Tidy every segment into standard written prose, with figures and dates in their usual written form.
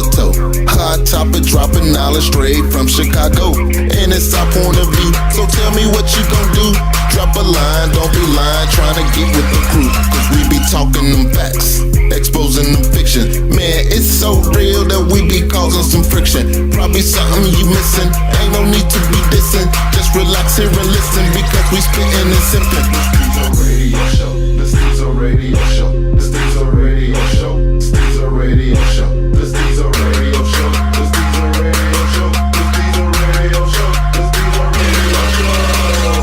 to toe. Hot topic dropping knowledge straight from Chicago. And it's our point of view, so tell me what you gon' do. Drop a line, don't be lying, trying to get with the crew. Cause we be talking them facts, exposing them fiction. Man, it's so real that we be causing some friction. Probably something you missing, ain't no need to be dissing. Just relax here and listen, because we spittin' and sippin'. The Stezo Radio Show, the Stezo Radio Show, the Stezo Radio Show, the Stezo Radio Show, the Stezo Radio Show, the Stezo Radio Show, the Stezo Radio Show.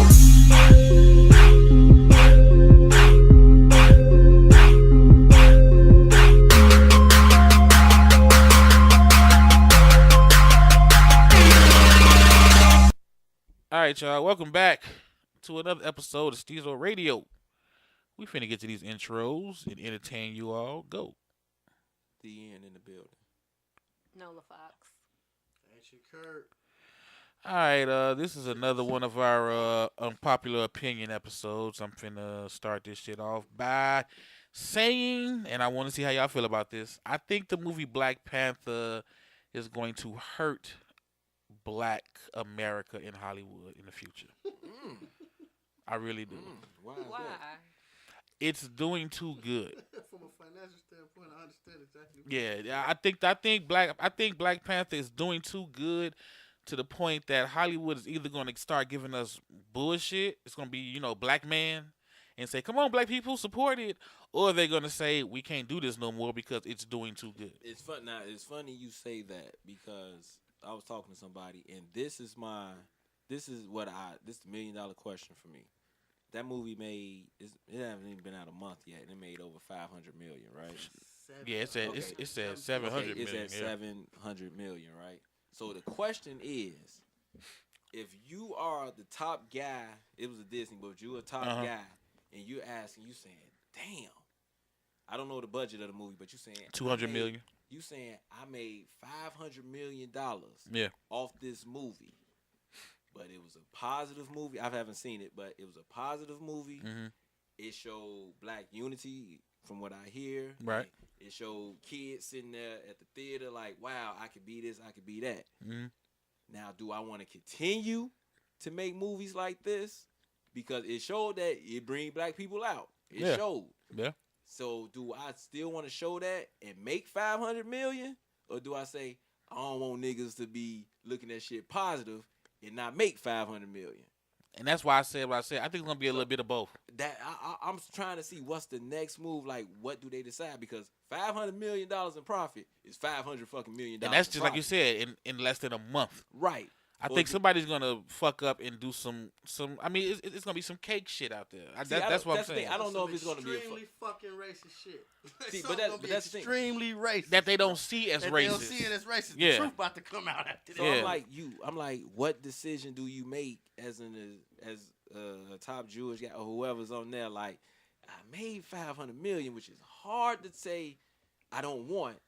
All right, y'all. Welcome back to another episode of Stezo Radio. We finna get to these intros and entertain you all. Go. The end in the building. Nola Fox. Ain't you Curt? All right, this is another one of our unpopular opinion episodes. I'm finna start this shit off by saying, and I want to see how y'all feel about this, I think the movie Black Panther is going to hurt Black America in Hollywood in the future. I really do. Why? Why? It's doing too good. From a financial standpoint, I understand exactly. Yeah, I think Black Panther is doing too good to the point that Hollywood is either going to start giving us bullshit. It's going to be, black man, and say, "Come on, black people, support it," or they're going to say, "We can't do this no more because it's doing too good." It's fun. Now it's funny you say that because I was talking to somebody, and this is the $1 million question for me. That movie it hasn't even been out a month yet, and it made over $500 million, right? Yeah, it said 700 million. It's at 700 million, right? So the question is, if you are the top guy, it was a Disney, but if you're a top guy, and you're asking, you saying, "Damn, I don't know the budget of the movie," but you saying 200 million. You saying I made $500 million off this movie. But it was a positive movie. I haven't seen it, but it was a positive movie. Mm-hmm. It showed black unity, from what I hear. Right. It showed kids sitting there at the theater like, "Wow, I could be this, I could be that." Mm-hmm. Now, do I want to continue to make movies like this? Because it showed that it bring black people out. It showed. Yeah. So do I still want to show that and make $500 million? Or do I say, I don't want niggas to be looking at shit positive and not make $500 million? And that's why I said what I said. I think it's gonna be a little bit of both. That I'm trying to see what's the next move. Like, what do they decide? Because $500 million in profit is $500 fucking million. And that's just like you said, in less than a month. Right. I think somebody's gonna fuck up and do some. I mean, it's gonna be some cake shit out there. That's what I'm saying. I don't know if it's gonna be extremely fucking racist shit. See, but that's the thing. Extremely racist. That they don't see as that racist. They don't see it as racist. Yeah. The truth about to come out after So that. I'm like, what decision do you make as a top Jewish guy or whoever's on there? Like, I made $500 million, which is hard to say I don't want,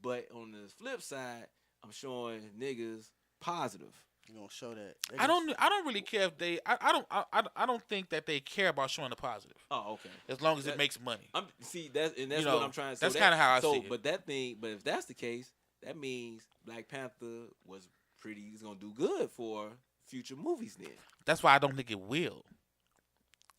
but on the flip side, I'm showing niggas positive. You gonna show that? I don't really care if they. I don't think that they care about showing the positive. Oh, okay. As long as it makes money. That's what I'm trying to say. That's kind of how I see it. But if that's the case, that means Black Panther is gonna do good for future movies then. That's why I don't think it will.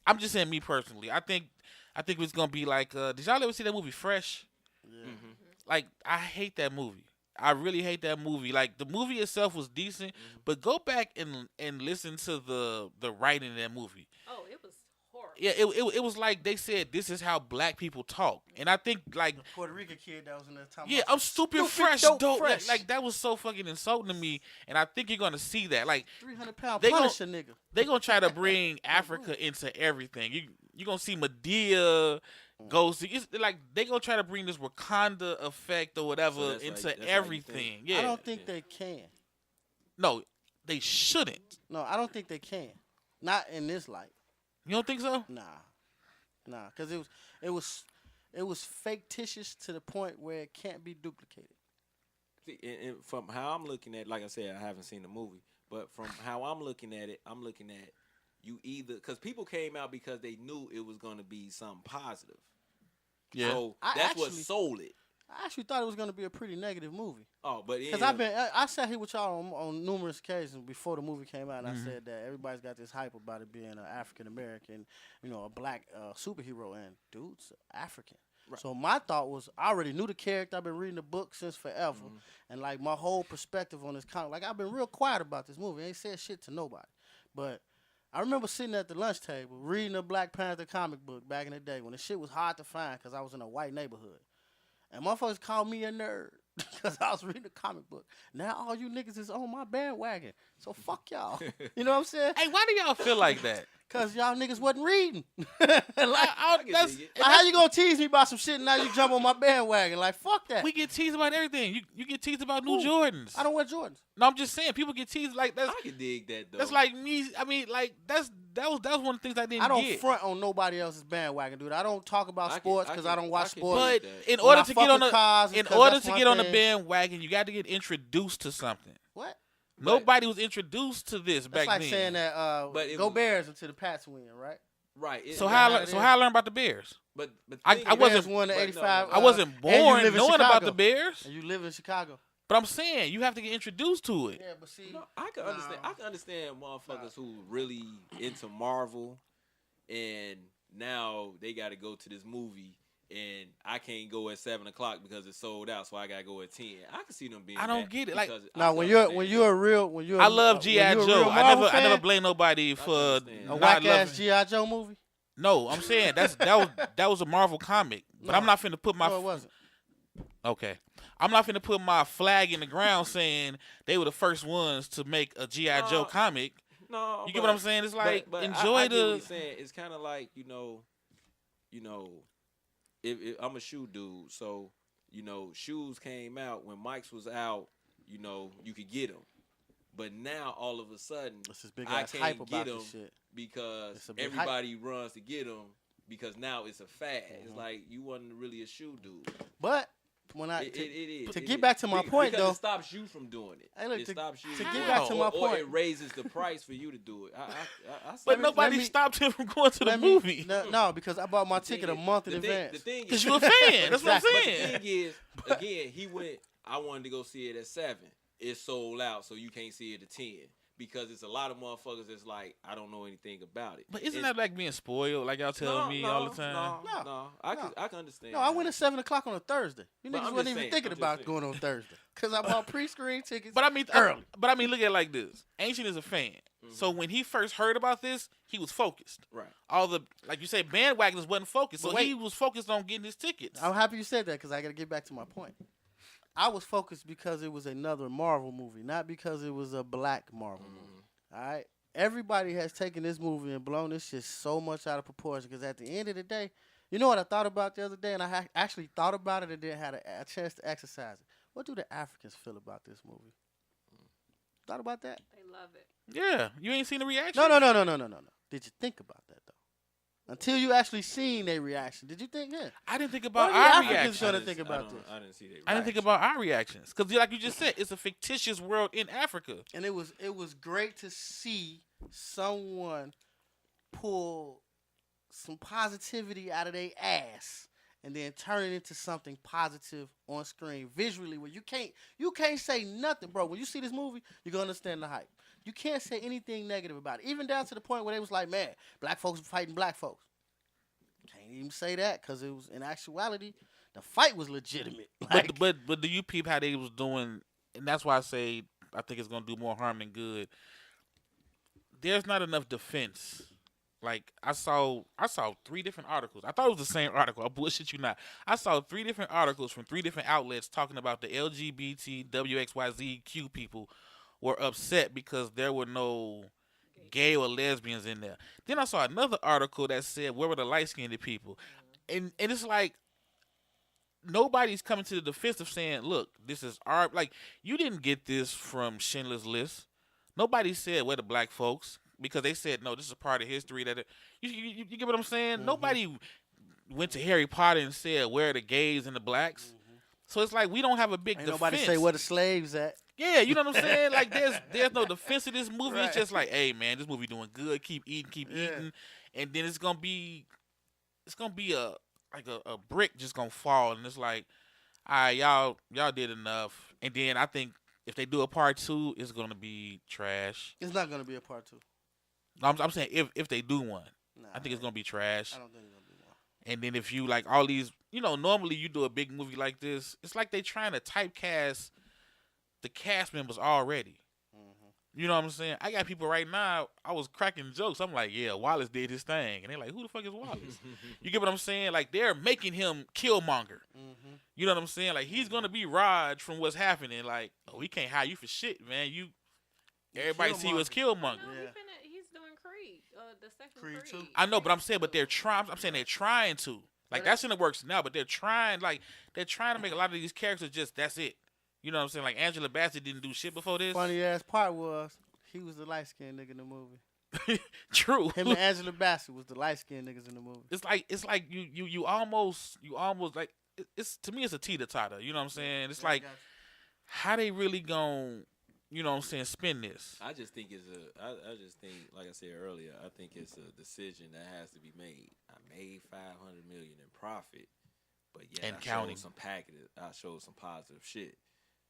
I'm just saying, me personally. I think it's gonna be like. Did y'all ever see that movie Fresh? Yeah. Mm-hmm. Like, I hate that movie. I really hate that movie. Like, the movie itself was decent, but go back and listen to the writing in that movie. Oh, it was horrible. Yeah, it was like they said, this is how black people talk. And I think, like, The Puerto Rican kid that was in that time. yeah, I'm stupid fresh, dope. Like, that was so fucking insulting to me. And I think you're going to see that. Like, 300-pound they Punisher nigga. They going to try to bring Africa into everything. You're going to see Medea, Ghost. Like, they going to try to bring this Wakanda effect or whatever into everything. Yeah. I don't think they can. No, they shouldn't. No, I don't think they can. Not in this light. You don't think so? Nah, because it was fictitious to the point where it can't be duplicated. See, and from how I'm looking at, like I said, I haven't seen the movie, but from how I'm looking at it, I'm looking at you either because people came out because they knew it was going to be something positive. Yeah. So that's what sold it. I actually thought it was gonna be a pretty negative movie. Oh, but Because I sat here with y'all on numerous occasions before the movie came out, and I said that everybody's got this hype about it being an African American, a black superhero, and dude's African. Right. So my thought was, I already knew the character. I've been reading the book since forever, and like my whole perspective on this comic, like I've been real quiet about this movie. I ain't said shit to nobody, but I remember sitting at the lunch table reading a Black Panther comic book back in the day when the shit was hard to find because I was in a white neighborhood. And motherfuckers called me a nerd because I was reading a comic book. Now all you niggas is on my bandwagon. So fuck y'all. You know what I'm saying? Hey, why do y'all feel like that? Because y'all niggas wasn't reading. That's, How you gonna tease me about some shit and now you jump on my bandwagon? Like, fuck that. we get teased about everything. You get teased about new Jordans. I don't wear Jordans. No, I'm just saying people get teased like that's. I can dig that though. That's like me. I mean, like that was one of the things I didn't I don't get. front on nobody else's bandwagon, dude. I don't talk about sports because I don't watch sports. But that. in When order I to fuck get on with cars, in because order that's to my get on the thing. bandwagon, you got to get introduced to something. What? Nobody was introduced to this That's back like then. saying that But it go was- Bears until the Pats win, right? right. So how it how I learned about the Bears? But I thing is- wasn't- Bears won the but no, 85. no, I wasn't and you born live in knowing about Chicago. the Bears, And you live in Chicago. but I'm saying you have to get introduced to it. Yeah, but see, No, I can understand. I can understand motherfuckers who really into Marvel, and now they got to go to this movie, and I can't go at 7:00 because it's sold out, so I gotta go at 10. I can see them being. I don't mad get it, like- because I now can when you're understand I I love GI Joe. I never blame nobody for understand. a not whack loving. ass GI Joe movie. No, I'm saying that was a Marvel comic, but No. I'm not finna put my No, it wasn't. okay. I'm not finna put my flag in the ground saying they were the first ones to make a GI Joe No. comic. No, You get what I'm saying? It's like but enjoy I get what the. he's saying. It's kind of like if I'm a shoe dude, so shoes came out when Mike's was out. You could get them, but now all of a sudden It's this big I ass can't hype get about them this shit. because It's a big everybody runs to get them because now it's a fad. It's Mhm. like you wasn't really a shoe dude. But when I It is. to It get is. back to my point, because though- it stops you from doing it. Hey, look, It to stops you get from doing back it. to my or point- it raises the price for you to do it. I But see. nobody me- stopped him from going to the let me- movie No, because I bought my The thing ticket a is- month in the thing- advance. The thing because is, you a fan. That's what I'm Exactly. but the saying. thing is, again, he went. I wanted to go see it at 7. It's sold out, so you can't see it at 10 because it's a lot of motherfuckers that's like, I don't know anything about it. But isn't It's- that like being spoiled? Like y'all tell me all the time. No, I No. can understand. No, I went at 7:00 on a Thursday. You But niggas I'm wasn't just even saying, thinking I'm just about saying. going on Thursday because I bought pre-screen tickets. But I mean, early. look at it like this. Ancient is a fan. So when he first heard about this, he was focused. Right. All the, like you said, bandwagons wasn't focused. So But wait. he was focused on getting his tickets. I'm happy you said that because I got to get back to my point. I was focused because it was another Marvel movie, not because it was a black Marvel movie. All right? Everybody has taken this movie and blown this shit so much out of proportion because at the end of the day, you know what I thought about the other day? And I actually thought about it and then had a chance to exercise it. What do the Africans feel about this movie? Thought about that? They love it. Yeah. You ain't seen the reaction? No. Did you think about that, though? Until you actually seen their reaction. Did you think, yeah? I didn't think What about are the our Africans reaction. gonna think about this? I didn't see that. I didn't think about our reactions. Because like you just said, it's a fictitious world in Africa. And it was great to see someone pull some positivity out of their ass and then turn it into something positive on screen visually where you can't say nothing, bro. When you see this movie, you're gonna understand the hype. You can't say anything negative about it. Even down to the point where they was like, man, black folks fighting black folks. Can't even say that because it was in actuality, the fight was legitimate. Like, But do you peep how they was doing? And that's why I say I think it's gonna do more harm than good. There's not enough defense. Like I saw 3 different articles. I thought it was the same article. I bullshit you not. I saw 3 different articles from 3 different outlets talking about the LGBT WXYZQ people were upset because there were no gay or lesbians in there. Then I saw another article that said where were the light skinned people, and it's like nobody's coming to the defense of saying, look, this is our, like, you didn't get this from Schindler's List. Nobody said where the black folks, because they said, no, this is a part of history that, you get what I'm saying? Mhm. Nobody went to Harry Potter and said where are the gays and the blacks. So it's like we don't have a big ain't defense. nobody say where the slaves at. Yeah, you know what I'm saying? Like there's no defense of this movie. Right. It's just like, hey man, this movie doing good. Keep eating, Yeah. eating, and then it's gonna be a brick just gonna fall, and it's like all right, y'all did enough. And then I think if they do a part 2, it's gonna be trash. It's not gonna be a part 2. I'm saying if they do one, Nah, I think it's gonna be trash. I don't think it's gonna be one. And then if you like all these, normally you do a big movie like this, it's like they trying to typecast the cast members already. You know what I'm saying? I got people right now. I was cracking jokes. I'm like, yeah, Wallace did his thing, and they're like, who the fuck is Wallace? You get what I'm saying? Like they're making him Killmonger. You know what I'm saying? Like he's gonna be Raj from what's happening. Like, oh, we can't hire you for shit, man. Everybody see you as Killmonger. No, he's doing Creed, the second Creed Creed. 2. I know, but I'm saying, they're trying. I'm saying they're trying to. Like that's in the works now, but they're trying. Like they're trying to make a lot of these characters just that's it. You know what I'm saying? Like Angela Bassett didn't do shit before this. Funny ass part was he was the light skinned nigga in the movie. True. Him and Angela Bassett was the light skinned niggas in the movie. It's like you almost like it's to me it's a teeter-totter. You know what I'm saying? It's like how they really gon' spin this. I just think I just think, like I said earlier, I think it's a decision that has to be made. I made $500 million in profit, but yeah, And I counting. showed some positive shit.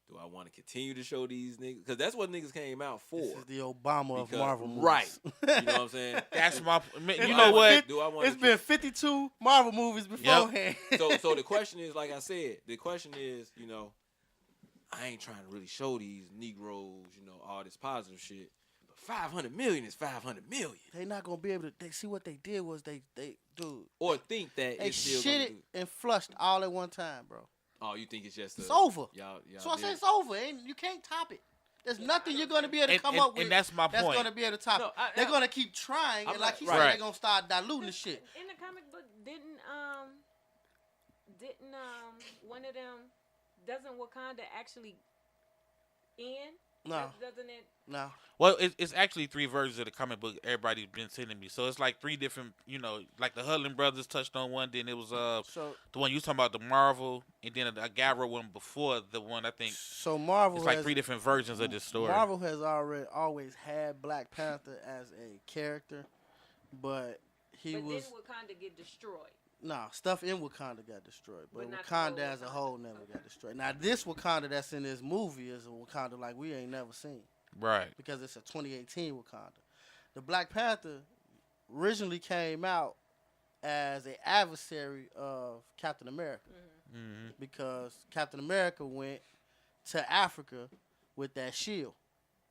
Do I want to continue to show these niggas? Because that's what niggas came out for. This is the Obama of Because- Marvel movies. right? You know what I'm saying? That's my. It's You know what? Do I want It's been 52 Marvel movies beforehand. So the question is, like I said, I ain't trying to really show these Negroes, all this positive shit. But $500 million is $500 million. They not gonna be able to. They see what they did was they dude. Or think that They it's still shit gonna it and flushed all at one time, bro. Oh, you think it's just It's over. Y'all So I did say it? it's over. You can't top it. There's nothing you're gonna be able to come up with. And that's my point. That's gonna be able to top No, it. I- They're gonna keep trying, I'm and like not- he right. said, Right. they're gonna start diluting the shit. In the comic book, didn't one of them doesn't Wakanda actually end? No, Doesn't it? no. Well, it's actually 3 versions of the comic book everybody's been sending me. So it's like 3 different, like the Hudlin brothers touched on one. Then it was So the one you was talking about, the Marvel, and then a guy wrote one before the one. I think so Marvel it's like has, 3 different versions of this story. Marvel has always had Black Panther as a character, but he But was then Wakanda get destroyed. stuff in Wakanda got destroyed, but But not the Wakanda whole as a Wakanda. whole never got destroyed. Now this Wakanda that's in this movie is a Wakanda like we ain't never seen. Right. Because it's a 2018 Wakanda. The Black Panther originally came out as an adversary of Captain America Mm-hmm. because Captain America went to Africa with that shield.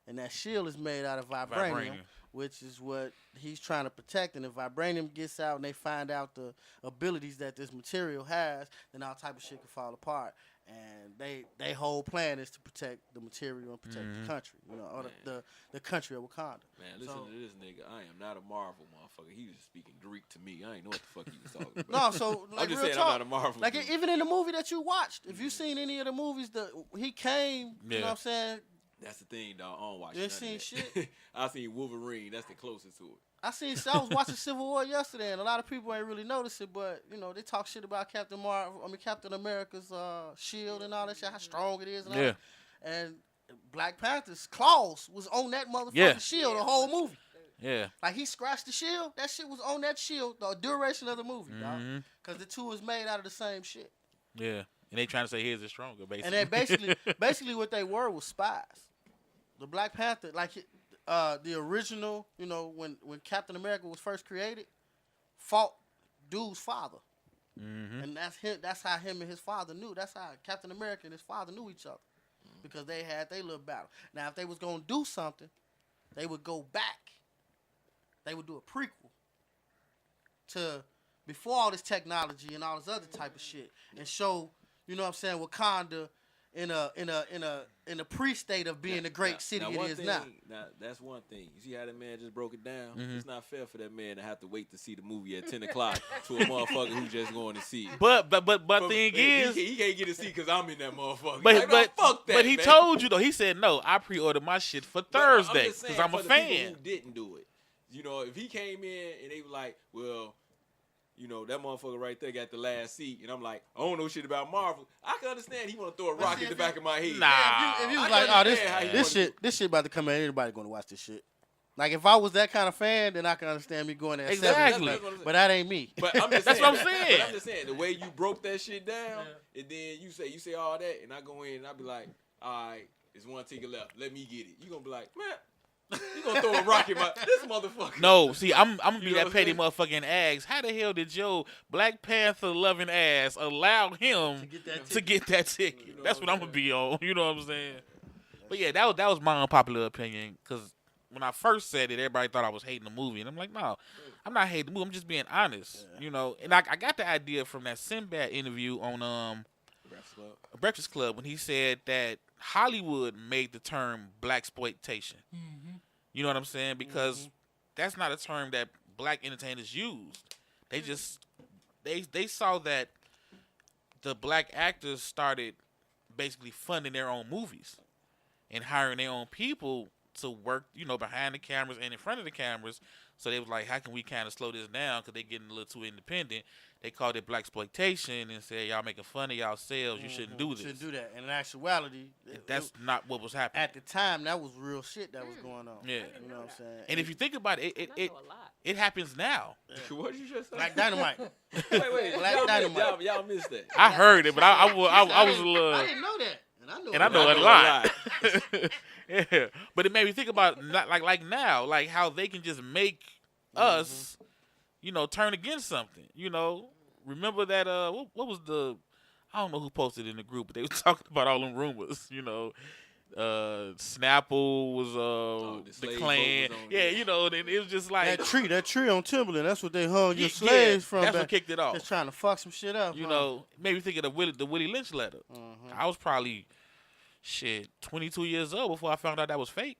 And that shield is made out of vibranium, which is what he's trying to protect. And if vibranium gets out and they find out the abilities that this material has, then all type of shit can fall apart. And they whole plan is to protect the material and protect the country, or the country of Wakanda. Man, listen So- to this nigga. I am not a Marvel motherfucker. He was speaking Greek to me. I ain't know what the fuck he was talking about. No, so like I'm just real saying talk, I'm not a Marvel like dude. even in the movie that you watched, if you seen any of the movies that he came, you know Yeah. what I'm saying? That's the thing, dog. I don't watch You ain't none of seen that. shit? I seen Wolverine. That's the closest to it. I was watching Civil War yesterday, and a lot of people ain't really noticed it, but they talk shit about Captain America's shield and all that shit, how strong it is, and all Yeah. that. And Black Panther's claws was on that motherfucking Yeah. shield the whole movie. Yeah. Like he scratched the shield, that shit was on that shield the duration of the movie, dog. Mhm. Because the two is made out of the same shit. Yeah. And they trying to say his is stronger, basically. And then basically what they were was spies. The Black Panther, like the original, when Captain America was first created, fought dude's father. Mm-hmm. And that's him. That's how him and his father knew. That's how Captain America and his father knew each other, because they had their little battle. Now, if they was gonna do something, they would go back. They would do a prequel to before all this technology and all this other type of shit, and show, Wakanda in a pre-state of being the great city it is now. Now, that's one thing. You see how that man just broke it down? Mhm. It's not fair for that man to have to wait to see the movie at 10 o'clock to a motherfucker who just going to see it. But thing is, he can't get a seat because I'm in that motherfucker. but Like, no, fuck that, but he man. told you though. He said no. I pre-ordered my shit for But Thursday just because saying, I'm a for the people fan. who didn't do it. If he came in and they were like, well, that motherfucker right there got the last seat, and I'm like, I don't know shit about Marvel. I can understand he want to throw a rock see, in the if back of my head. Nah. If you was I like, oh, understand how you wanna this shit about to come in, anybody gonna watch this shit. Like, if I was that kind of fan, then I can understand me going there. at 7. Exactly. That's what I'm saying. But that ain't me. But I'm just That's saying, what I'm saying. But I'm just saying, the way you broke that shit down, and then you say all that, and I go in and I be like, all right, there's one ticket left. Let me get it. You gonna be like, man, you gonna throw a rock in my this motherfucker. No, see, I'm gonna be You know that what petty I'm motherfucking ass. How the hell did your Black Panther loving ass allow him to get that ticket? You know That's what what I'm I'm gonna be on. You know what I'm saying? But yeah, that was my unpopular opinion. Because when I first said it, everybody thought I was hating the movie, and I'm like, no, I'm not hating the movie. I'm just being honest. Yeah. You know, and I got the idea from that Sinbad interview on Breakfast Club when he said that Hollywood made the term blaxploitation. You know what I'm saying? Because that's not a term that black entertainers used. They just they saw that the black actors started basically funding their own movies and hiring their own people to work, you know, behind the cameras and in front of the cameras. So they was like, how can we kind of slow this down? Because they getting a little too independent. They called it blaxploitation and said, y'all making fun of yourselves. You shouldn't do this. Shouldn't do that. And in actuality, That's not what was happening. at the time, that was real shit that was going on. Yeah. You know what I'm saying? And if you think about it, I know a lot. it happens now. What did you just say? Black Dynamite. wait, Black y'all, Dynamite. y'all missed that. I heard it, but I was a little. I didn't know that. And I know I a know lot. Yeah, but it made me think about not like now, like how they can just make us, you know, turn against something. You know, remember that? What was the? I don't know who posted in the group, but they were talking about all them rumors. You know, Snapple was the the slave Klan. vote was on Yeah, you know, and it was just like that tree on Timberland, that's what they hung your yeah, slaves from. That's back. what kicked it off. Just trying to fuck some shit up. You know, made me think of the Willie Lynch letter. I was probably 22 years old before I found out that was fake.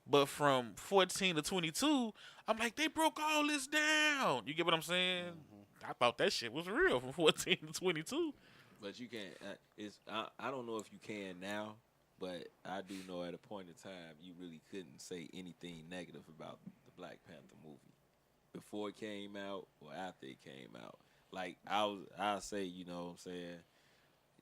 But from 14 to 22, I'm like, they broke all this down. You get what I'm saying? I thought that shit was real from 14 to 22. But you can't. I don't know if you can now, but I do know at a point in time you really couldn't say anything negative about the Black Panther movie before it came out or after it came out. Like I'll say, you know what I'm saying?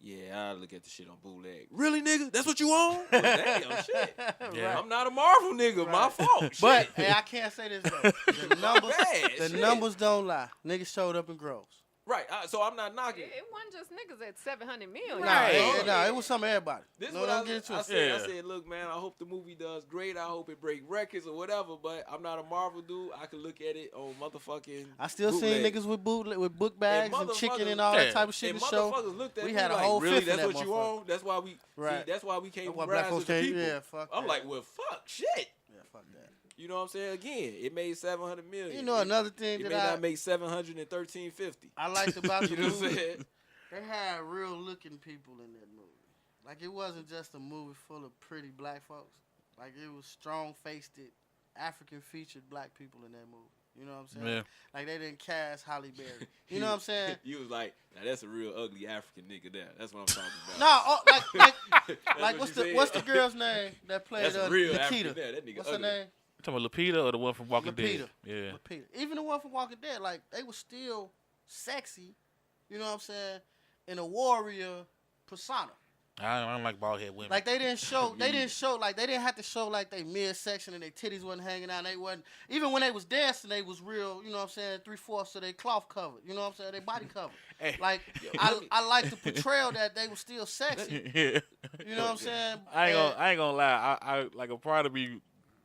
Yeah, I look at the shit on bootleg. Really, nigga? That's what you on? Well, damn, shit. Yeah. I'm not a Marvel nigga. My fault. But Shit. hey, I can't say this though. The numbers don't lie. Niggas showed up in groves. Right. So I'm not knocking. It wasn't just niggas at 700 million. Right. It was some of everybody. This is No, what don't get into I it. said. I Yeah. said, look, man, I hope the movie does great. I hope it break records or whatever. But I'm not a Marvel dude. I can look at it on motherfucking. I still bootleg. seen niggas with book bags and chicken and all Yeah. that type of shit And to show. motherfuckers looked at We me had a like, whole really? fifth in That's that what you motherfucker. on? That's why we. Right. See, that's why we can't That's why be black rise folks as the can't. people. Yeah, fuck. I'm that. like, well, fuck, shit. Yeah, fuck that. You know what I'm saying? Again, it made 700 million. You know another thing It that may not make 713.50. I liked about You the know what I'm movie. saying? They had real looking people in that movie. Like, it wasn't just a movie full of pretty black folks. Like, it was strong faced African featured black people in that movie. You know what I'm saying? Yeah. Like, they didn't cast Halle Berry. You know what I'm saying? You was like, now that's a real ugly African nigga there. That's what I'm talking about. No, That's like what what's you the said. girl's name that played That's a real Nikita? African there. That nigga What's her ugly. name? You talking about Lupita or the one from Walking Lupita. Dead? Yeah. Lupita. Even the one from Walking Dead, like, they were still sexy. You know what I'm saying? In a warrior persona. I don't like bald head women. Like, they didn't have to show like they midsection and their titties wasn't hanging out. They wasn't, even when they was dancing, they was real, you know what I'm saying, 3/4 of their cloth covered. You know what I'm saying? Their body covered. Hey. Like, I like the portrayal that they were still sexy. Yeah. You know what I'm saying? I ain't gonna lie. I like a part of me,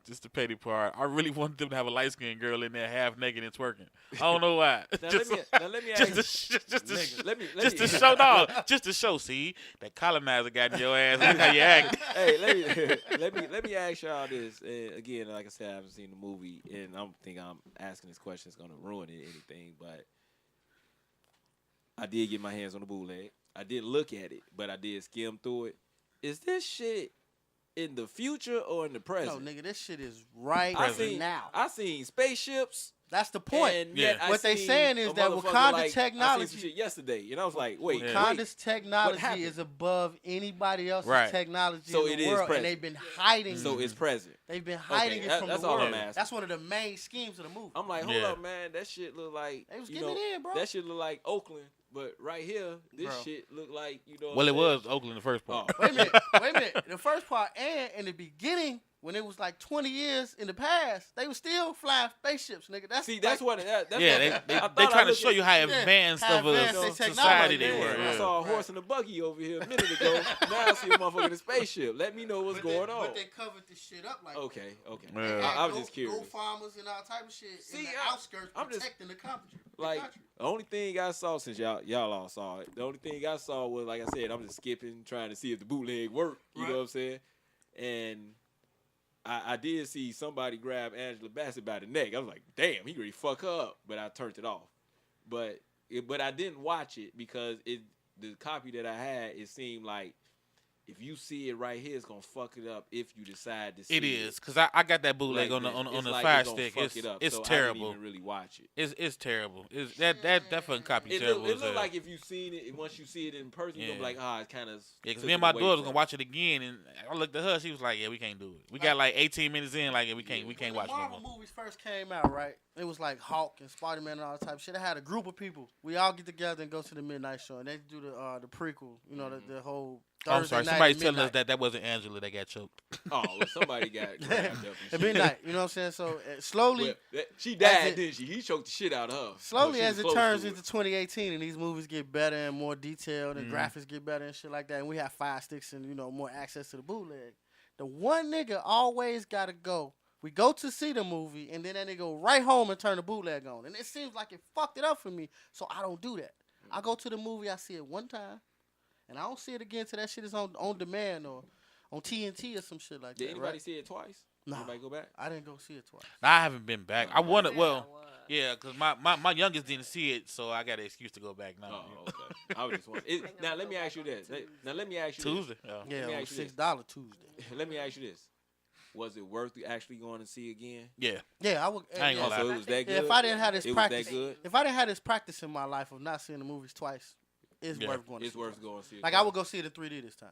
just the petty part. I really wanted them to have a light skinned girl in there, half naked and twerking. I don't know why. Now, just let me ask to show, no, just to show. See that colonizer got in your ass. Look how you act. Hey, let me ask y'all this. Again, like I said, I haven't seen the movie, and I'm asking this question is gonna ruin it, anything. But I did get my hands on the bootleg. I did look at it, but I did skim through it. Is this shit in the future or in the No, present? nigga, this shit is right now. I seen spaceships. That's the point. And Yeah. yet I What they seen saying is a that motherfucker Wakanda I technology- seen some shit yesterday, and I was like, wait, Yeah. wait. Wakanda's technology happened? is above anybody else's Right. technology So in it the is world, present. and they've been hiding. So it's present. They've been hiding Okay, it from that's the all world. I'm asking. That's one of the main schemes of the movie. I'm like, hold Yeah. up, man. That shit look like They was you getting know, it in, bro. That shit look like Oakland, but right here, this Bro. shit look like Well, it was Oakland the first part. Oh. Wait a minute. The first part, and in the beginning when it was like 20 years in the past, they were still flying spaceships, nigga. That's that's like, what. That's Yeah, what, they I thought trying to looked show at- you how advanced how of advanced a they society technology they is. were. I Yeah. saw a horse and a buggy over here a minute ago. Now I see a motherfucker in a spaceship. Let me know what's going on. But they covered this shit up like Okay. that. Yeah. They had I was just curious. Goat farmers and all type of shit See, in the outskirts I'm just- protecting the country. Like the only thing I saw since y'all all saw it, the only thing I saw was, like I said, I'm just skipping, trying to see if the bootleg worked. You Right. know what I'm saying? And I did see somebody grab Angela Bassett by the neck. I was like, damn, he really fuck her up. But I turned it off. But I didn't watch it because the copy that I had, it seemed like if you see it right here, it's gonna fuck it up if you decide to see it. It is, because I got that bootleg Like on it's the like Fire it's gonna Stick. fuck it up. It's So I terrible. didn't even really watch it. It's terrible. It's that fucking copy It terrible. look as hell. like if you seen it, once you see it in person, you're gonna be Yeah. like, it's kind of. Yeah, because me and my daughter was gonna watch it again, and I looked at her. She was like, "Yeah, we can't do it. We got like 18 minutes in. Like, yeah, we can't When watch the no Marvel more." movies first came out, right? It was like Hulk and Spider-Man and all that type of shit. I had a group of people. We all get together and go to the midnight show, and they do the prequel. You know, the whole. Oh, I'm Thursday sorry. night Somebody's at telling us midnight. that wasn't Angela that got choked. Oh, well, somebody got grabbed up. At midnight. You know what I'm saying? So slowly, She died, it- didn't she? He choked the shit out of her. slowly Well, she as was it close turns to into 2018 and these movies get better and more detailed and graphics get better and shit like that, and we have Fire Sticks and more access to the bootleg. The one nigga always gotta go. We go to see the movie and then that nigga go right home and turn the bootleg on, and it seems like it fucked it up for me. So I don't do that. I go to the movie, I see it one time, and I don't see it again till that shit is on demand or on TNT or some shit like Did that. anybody right? see it twice? Nah. Anybody go back? I didn't go see it twice. I haven't been back. I wanted. Yeah, Well, I was. yeah, because my youngest didn't see it, so I got an excuse to go back now. Oh, okay. I was just wondering. think Now I'm let me gonna ask you go back this. on Tuesday. Now let me ask you Tuesday. Yeah. Yeah, Let me on ask you this. $6 Tuesday. this. Let me ask you this. Was it worth actually going to see again? Yeah. Yeah, I would. I ain't yeah, gonna So lie. it was that Yeah, good. if I didn't have this it was practice, that good. if I didn't have this practice in my life of not seeing the movies twice, it's Yeah. worth going. To It's see worth twice. going to see. it Like I twice. would go see it in 3D this time.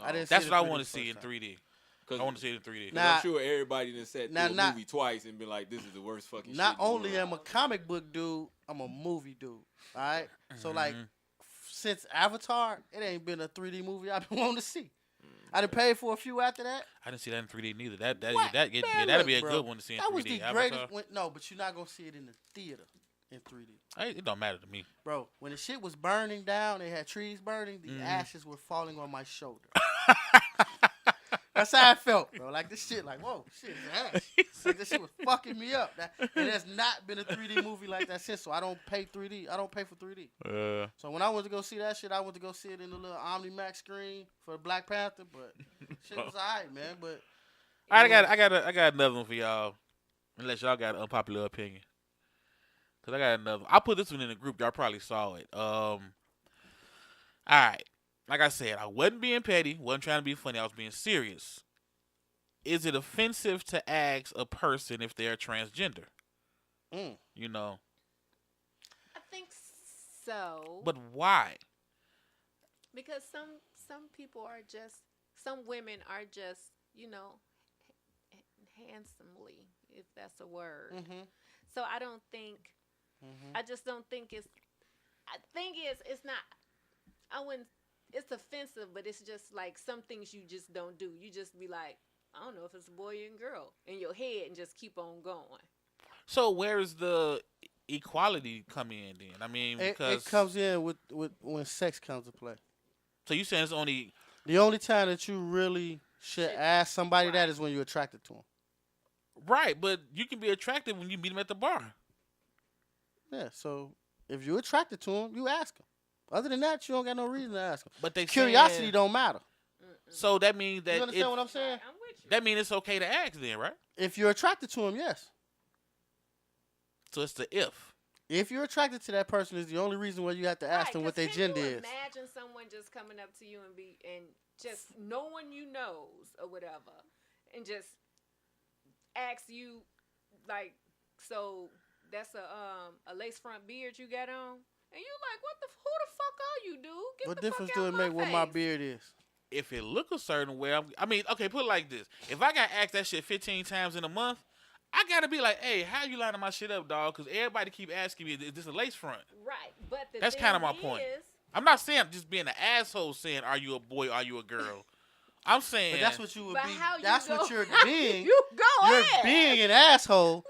I didn't. That's see what I it in want to 3D see in first time. 3D. 'Cause- I want to see it in 3D. Nah, I'm sure everybody done sat Now, through a not- movie twice and been like, "This is the worst fucking." Not shit in the only world. am I a comic book dude, I'm a movie dude. All right. So like, Mhm. since Avatar, it ain't been a 3D movie I've been wanting to see. I done paid for a few after that. I didn't see that in 3D neither. That What? yeah, Man, that'd be a look, bro, good one to see in That 3D. was the Avatar. greatest. No, but you're not gonna see it in the theater in 3D. Hey, it don't matter to me. Bro, when the shit was burning down, they had trees burning, the Mhm. ashes were falling on my shoulder. That's how I felt, bro. Like this shit, like, whoa, shit, it's ash. Like this shit was fucking me up. And there's not been a 3D movie like that since, so I don't pay 3D. I don't pay for 3D. So when I went to go see that shit, I went to go see it in the little OmniMax screen for Black Panther, but shit was alright, man. But I got another one for y'all. Unless y'all got an unpopular opinion. Cause I got another. I put this one in the group. Y'all probably saw it. All right. Like I said, I wasn't being petty. Wasn't trying to be funny. I was being serious. Is it offensive to ask a person if they're transgender? mm, You know. I think so. But why? Because some people are just, some women are just, handsomely, if that's a word. mm-hmm, So I don't think, mm-hmm. I just don't think I think it's not, I wouldn't, it's offensive, but it's just like some things you just don't do. You just be like, I don't know if it's a boy or a girl in your head and just keep on going. So where's the equality come in then? I mean, because It comes in with when sex comes to play. so you saying it's only The only time that you really should ask somebody Right. that is when you're attracted to them. right, but you can be attractive when you meet them at the bar. Yeah, so if you're attracted to them, you ask them. Other than that, you don't got no reason to ask them. But they Curiosity saying, don't matter. So that means that You understand what I'm saying? I'm with you. that means it's okay to ask then, right? If you're attracted to them, yes. So it's the if. If you're attracted to that person, is the only reason why you have to ask Right, them what 'cause their can gender you is. Imagine someone just coming up to you and just no one you knows or whatever, and just ask you like, so that's a lace front beard you got on, and you like, who the fuck are you, dude? Get What the difference fuck do out it my make what my face. beard is? If it look a certain way, I mean, okay, put it like this: if I got asked that shit 15 times in a month, I gotta be like, hey, how you lining my shit up, dog? Because everybody keep asking me, is this a lace front? Right, but That's kinda my point. I'm not saying just being an asshole saying, are you a boy, are you a girl? I'm saying. But that's what you would But be. how you That's go- what you're how being. You go You're ahead. being an asshole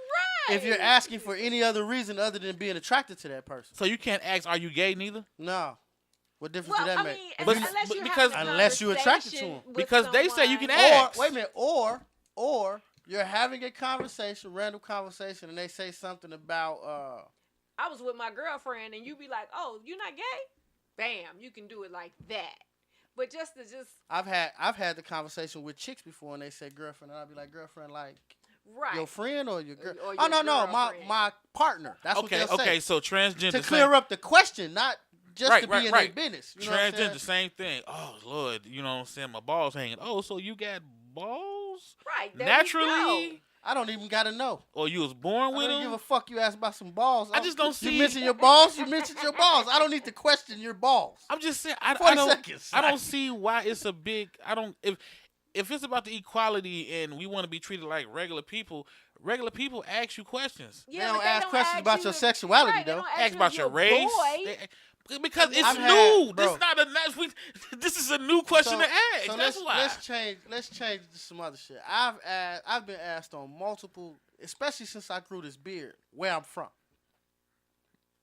right. if you're asking for any other reason other than being attracted to that person. So you can't ask, "Are you gay?" Neither. No. What difference Well, do that I make? mean, But- unless but you because- have a Unless you attracted to conversation him. with Because they say you can someone- ask. Or wait a minute, or you're having a conversation, random conversation, and they say something about I was with my girlfriend, and you be like, "Oh, you're not gay?" Bam, you can do it like that. But just I've had the conversation with chicks before, and they say girlfriend, and I'll be like, girlfriend, like right. your friend or your girl? Or Oh your no, girlfriend. my partner. That's what Okay, they'll say. okay. So transgender. To clear up the question, not just Right, to be right, in right. their business. You know what I'm saying? Transgender, same thing. Oh Lord, you know what I'm saying? My balls hanging. Oh, so you got balls Right. there we naturally, go. I don't even gotta know. or you was born I with don't give them? a fuck. You ask about some balls. I just don't see- You mention your balls. You mentioned your balls. I don't need to question your balls. I'm just saying. I 40 don't. seconds. I don't see why it's a big. I don't. If it's about the equality and we want to be treated like regular people ask you questions. Yeah, They but don't ask questions ask about you your if- sexuality, right, they though. don't Ask you about if your you're a race. boy. Because it's I've new. had- This bro. is not a this is a new question to ask. So That's why. let's change to some other shit. I've been asked on multiple, especially since I grew this beard, where I'm from.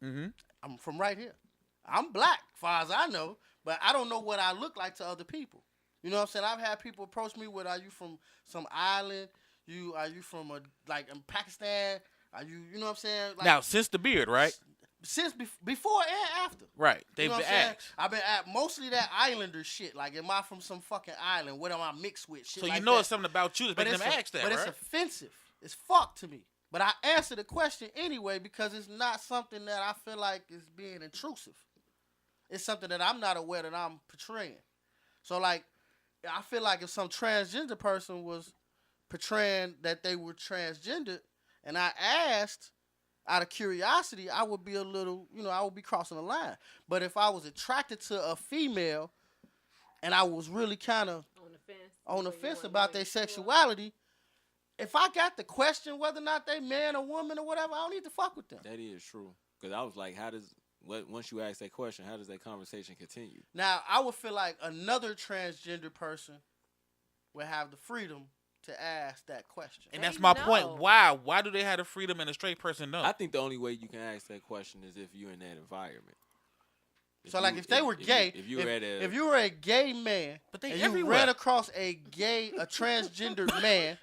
Mm-hmm. I'm from right here. I'm black, far as I know, but I don't know what I look like to other people. You know what I'm saying? I've had people approach me with, "Are you from some island? Are you from in Pakistan? Are you know what I'm saying?" Like, Now, since the beard, right? since before and after. Right. You They've know been what I'm saying? asked. I've been at mostly that islander shit. Like, am I from some fucking island? What am I mixed with? Shit So you like know that. it's something about you that's making them ask that, But right? it's offensive. It's fuck to me. But I answer the question anyway because it's not something that I feel like is being intrusive. It's something that I'm not aware that I'm portraying. So, like, I feel like if some transgender person was portraying that they were transgendered and I asked out of curiosity, I would be a little, I would be crossing the line. But if I was attracted to a female and I was really kind of on the fence about their sexuality, if I got the question whether or not they man or woman or whatever, I don't need to fuck with them. That is true. Because I was like, once you ask that question, how does that conversation continue? Now, I would feel like another transgender person would have the freedom to ask that question. And They that's my know. point. Why? Why do they have the freedom and a straight person don't? I think the only way you can ask that question is if you're in that environment. So, like, if they were gay, if you were at a, if you were a gay man, But they and everywhere. you ran across a transgender man,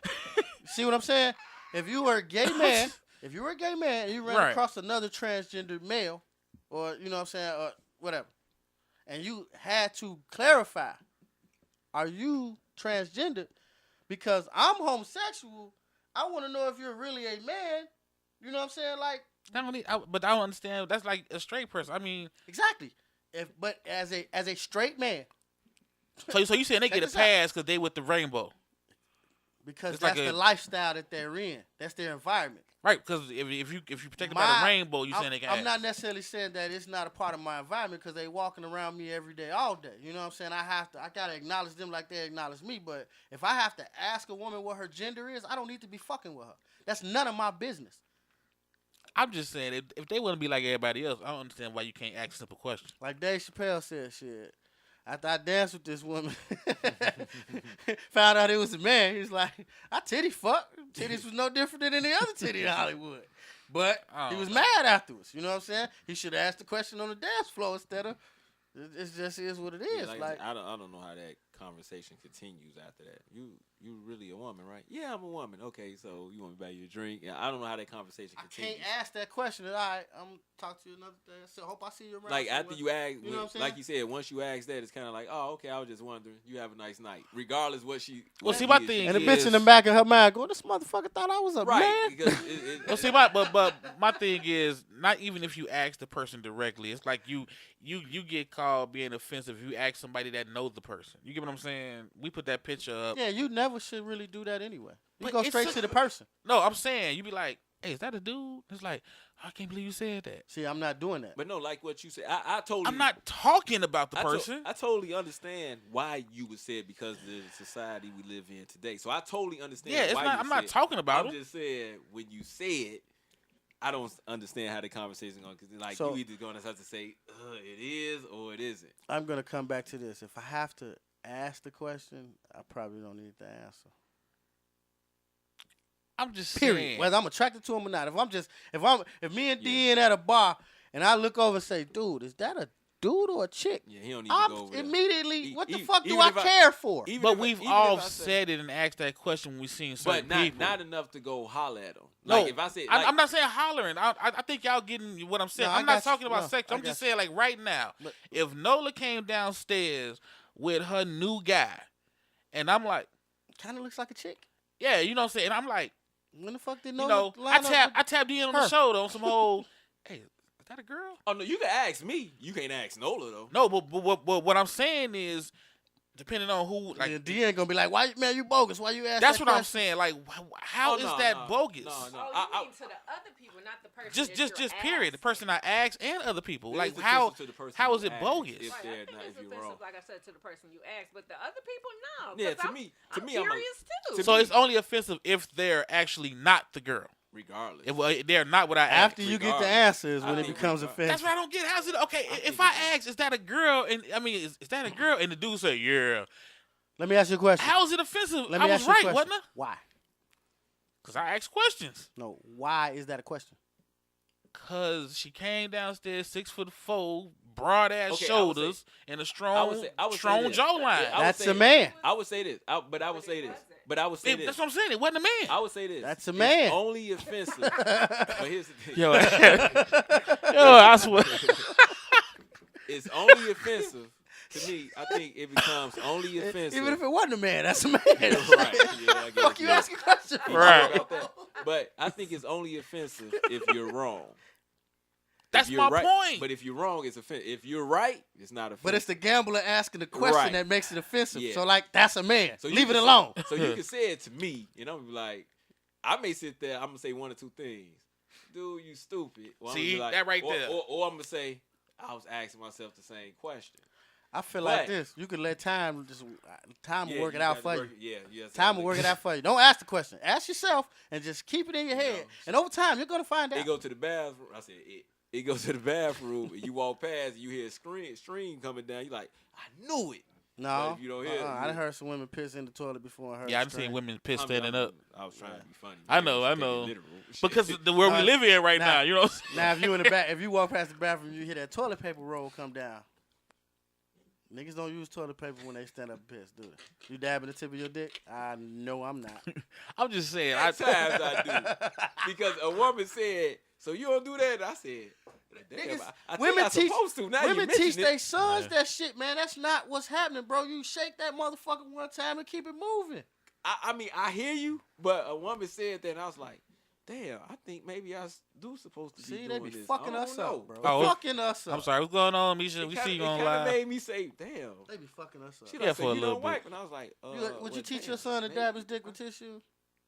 see what I'm saying? If you were a gay man, and you ran Right. across another transgender male, or you know what I'm saying, or whatever, and you had to clarify, are you transgender? Because I'm homosexual, I want to know if you're really a man. You know what I'm saying? Like, but I don't understand. That's like a straight person. I mean, exactly. But as a straight man, so you saying they Check get a this out. pass because they with the rainbow, because It's like that's a- the lifestyle that they're in. That's their environment. right? Because if you protect about a rainbow, you saying they can. I'm ask. not necessarily saying that it's not a part of my environment because they walking around me every day, all day. You know what I'm saying? I gotta acknowledge them like they acknowledge me. But if I have to ask a woman what her gender is, I don't need to be fucking with her. That's none of my business. I'm just saying if they want to be like everybody else, I don't understand why you can't ask a simple question. Like Dave Chappelle said, shit. After I danced with this woman, found out it was a man. He was like, I titty fuck. Titties was no different than any other titty in Hollywood. But he was mad afterwards. You know what I'm saying? He should have asked the question on the dance floor instead of, it just is what it is. like, Like, I don't know how that conversation continues after that. You really a woman, right? Yeah, I'm a woman. Okay, so you want me to buy you a drink? Yeah, I don't know how that conversation I continues. can't ask that question. All right, I'm talk to you another day. So hope I see you around. Like after somewhere. you ask, You know what I'm saying? like you said, once you ask that, it's kind of like, oh, okay, I was just wondering. You have a nice night, regardless what she. Well, what see, she my is. thing And the is- bitch in the back of her mind go, this motherfucker thought I was a right? man. Because Well, see, but my thing is not even if you ask the person directly. It's like you get called being offensive if you ask somebody that knows the person. You get what I'm saying? We put that picture up. Yeah, you never should really do that anyway. You But go it's straight a- to the person. No, I'm saying you be like, hey, is that a dude? It's like, I can't believe you said that. See, I'm not doing that. but no, like what you said, I totally. I'm not talking about the I person. I totally understand why you would say it because of the society we live in today. So I totally understand. Yeah, it's why not. you I'm say not it. talking about I'm him. just saying when you say it, I don't understand how the conversation going because like So- you either going to have to say it is or it isn't. I'm gonna come back to this. If I have to ask the question, I probably don't need the answer. I'm just Period. saying. Whether I'm attracted to him or not. If me and DN at a bar and I look over and say, dude, is that a dude or a chick? Yeah, he don't need to go over there. Immediately, what the E- fuck do even I if I- care for? Even But if- we've even all if I say- said it and asked that question when we seen certain but people. not enough to go holler at them. No, Like if I say, like, I'm not saying hollering. I think y'all getting what I'm saying. No, I I'm not got you. talking about No, sex. I I'm just got saying, like, right now, But- if Nola came downstairs with her new guy, and I'm like, Kind of looks like a chick. yeah, you know what I'm saying? And I'm like, When the fuck did you Nola know, line up I tapped in on her? the shoulder on some whole, hey, is that a girl? oh no, you can ask me. You can't ask Nola though. No, but what I'm saying is, depending on who, like, Yeah, D ain't gonna be like, why, man, you bogus? Why you ask that's that what I'm question? saying. Like, how Oh, is no, that no, bogus? no. Oh, you I- mean to the other people, not the person. Just that you're period. The person I asked and other people. It Like, is how offensive to the person how you is it ask bogus? If Right, I they're think not, it's if you're offensive, wrong. like I said, to the person you asked, but the other people, no. Yeah, 'cause to I'm- me, I'm I'm curious too. So it's only offensive if they're actually not the girl. Regardless. If they're not what I asked. After you get the Regardless. answers, I when it think becomes regardless. offensive. That's what I don't get. How's it okay? I If think I it's- ask, is that a girl? And I mean, is that a girl? And the dude say, yeah. Let me ask you a question. How is it offensive? Let I me was ask you a right, question. wasn't I? Why? Because I asked questions. No, why is that a question? Because she came downstairs, 6'4", broad ass Okay, I would shoulders, and a I would strong, say- I would say strong this. jawline. I would That's say- a man. I would say this. But I would But say it this. wasn't. But I would say That's this. what I'm saying. It wasn't a man. I would say this. That's a It's man. only offensive. But here's the thing. Yo, I swear. It's only offensive to me. I think it becomes only offensive. Even if it wasn't a man, that's a man. right. Yeah, I guess, Fuck you yeah. asking questions. You're Right. about that. But I think it's only offensive if you're wrong. That's If you're my right, point. But if you're wrong, it's offensive. If you're right, it's not offensive. But it's the gambler asking the question Right. that makes it offensive. Yeah. So, like, that's a man. So you Leave it can say- alone. So you can say it to me, and I'm gonna be like, I may sit there. I'm gonna say one or two things. Dude, you stupid. Or I'm gonna See, be like, that right or, there. Or I'm gonna say, I was asking myself the same question. I feel But- like this. You can let time will Yeah, work it you out gotta for work you. it. Yeah, yes. Time will work it out for you. Don't ask the question. Ask yourself and just keep it in your head. know, And over time, you're gonna find They out. go to the bathroom. I said it. It goes to the bathroom, and you walk past, and you hear a stream coming down. You like, I knew it. No, But if you don't hear it, I you- done heard some women piss in the toilet before. I heard Yeah, I've the seen scream. women piss I'm- standing I'm- up. I was trying to be funny. I know, Just I take it know. literal. Because the world we live in right now, you know what I'm saying? Now, if you in the back, if you walk past the bathroom, you hear that toilet paper roll come down. Niggas don't use toilet paper when they stand up and piss, do they? You dabbing the tip of your dick? I know I'm not. I'm just saying. At times I do. Because a woman said, so you don't do that? And I said, damn, Niggas, I think women I'm teach, supposed to. Now you women mention teach it. their sons that shit, man. That's not what's happening, bro. You shake that motherfucker one time and keep it moving. I mean, I hear you, but a woman said that, and I was like, damn, I think maybe I do supposed to be See, doing they be this. fucking I us don't know. up, bro. Oh, Fucking us up. I'm sorry. What's going on, Misha? We It see you kinda- on it kinda live. made me say, damn. They be fucking us up. She Yeah, like, for so a you little don't bit. wipe? And I was like, Would well, you teach damn, your son to maybe. dab his dick with tissue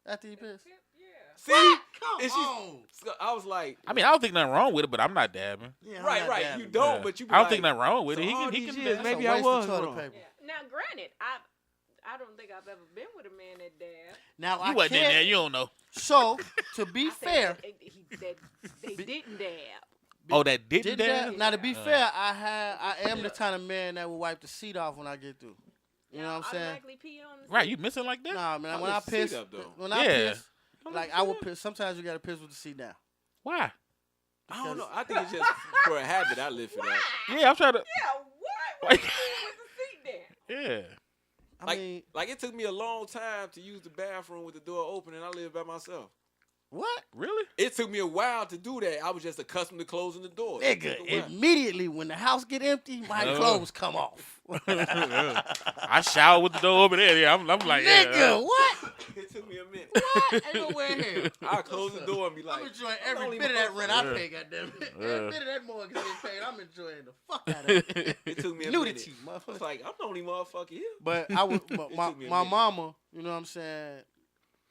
after he piss? Yeah. See? Come And she- on. So I was like, I mean, I don't think nothing wrong with it, but I'm not dabbing. Yeah, I'm right, not right. dabbing, You bro. don't, Yeah. but you be I don't like, think nothing wrong with so it. all He these can. years, dab. maybe That's a I waste of was toilet wrong. paper. Yeah. Now, granted, I don't think I've ever been with a man that dab. Now, You I wasn't in can't. there. You don't know. So, to be I said fair, that they didn't dab. Oh, that didn't did dab? that? Now, to be fair, I am the kind of man that will wipe the seat off when I get through. You know what I'm saying? Automatically pee on the Right, seat. you missing like that? Nah, man. How When I does the piss, seat up, though? when I Yeah. piss, like I would piss. Sometimes you gotta piss with the seat down. Why? I don't know. I think it's just for a habit. I live for that. Yeah, I'm trying to. Yeah, what? Like- With the seat there. Yeah. I mean, Like it took me a long time to use the bathroom with the door open, and I live by myself. what? Really? It took me a while to do that. I was just accustomed to closing the door. Nigga, It took a while. immediately when the house get empty, my clothes come off. I shower with the door over there. Yeah, I'm like, Nigga, yeah. what? It took me a minute. What? Ain't nowhere in here. I close the door and be like, I'm enjoying I'm the every only bit of that rent I Yeah. pay, goddamn it. Yeah. Every bit of that mortgage getting paid, I'm enjoying the fuck out of it. It took me a Nudity, minute. I was motherfucker. like, I'm the only motherfucker here. But I was my, It my, took me a my minute. mama, you know what I'm saying?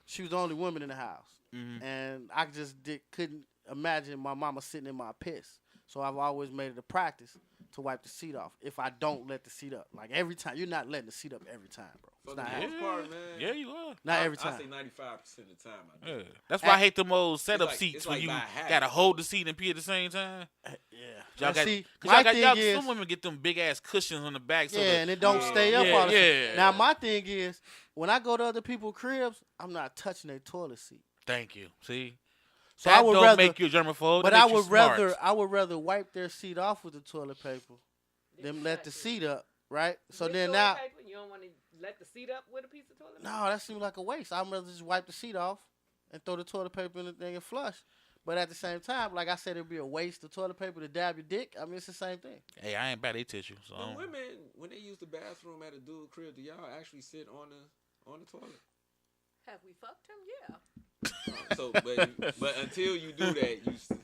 She was the only woman in the house. Mhm. And I just couldn't imagine my mama sitting in my piss. So I've always made it a practice to wipe the seat off if I don't let the seat up. Like every time. You're not letting the seat up every time, bro. It's For the not most happening. part, man. Yeah, you are. Not every time. I say 95% of the time. I do. Yeah. That's why I hate them old setup like- seats it's where like you by habit. gotta hold the seat and pee at the same time. Yeah. Y'all Now, got, see, cause my y'all got thing y'all, is, some women get them big ass cushions on the back. So and it don't Yeah, stay up yeah, all the time. yeah. Now, my thing is, when I go to other people's cribs, I'm not touching their toilet seat. Thank you. See, So that I would don't rather, make you a germaphobe. but that I makes you would smart. rather wipe their seat off with the toilet paper than let the seat up, right? So With then toilet now, paper, you don't want to let the seat up with a piece of toilet paper? no, that seems like a waste. I'd rather just wipe the seat off and throw the toilet paper in the thing and flush. But at the same time, like I said, it'd be a waste of toilet paper to dab your dick. I mean, it's the same thing. Hey, I ain't bad at tissue. So I The don't- women, when they use the bathroom at a dude crib, do y'all actually sit on the toilet? Have we fucked him? Yeah. So, but until you do that,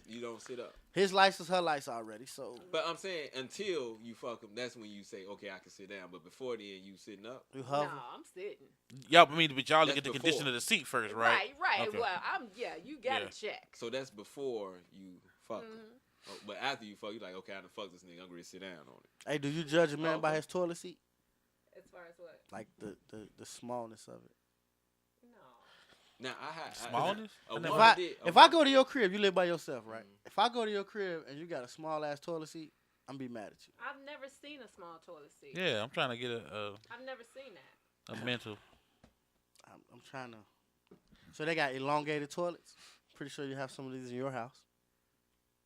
you don't sit up. His lights is her lights already, so But I'm saying until you fuck them, that's when you say, okay, I can sit down. But before then, you sitting up. you No, hover. I'm sitting. Y'all, I mean, but y'all look That's at the before. condition of the seat first, right? Right. Okay. Well, you gotta Yeah. check. So that's before you fuck them. Mhm. Oh, but after you fuck, you like, okay, I done fuck this nigga. I'm gonna sit down on it. Hey, do you judge a man by Okay. his toilet seat? As far as what? Like the smallness of it. No. Now I had Smallness? a I never- woman If I go to your crib, you live by yourself, right? If I go to your crib and you got a small ass toilet seat, I'm be mad at you. I've never seen a small toilet seat. Yeah, I'm trying to get I've never seen that. a mental. I'm trying to. So they got elongated toilets. Pretty sure you have some of these in your house.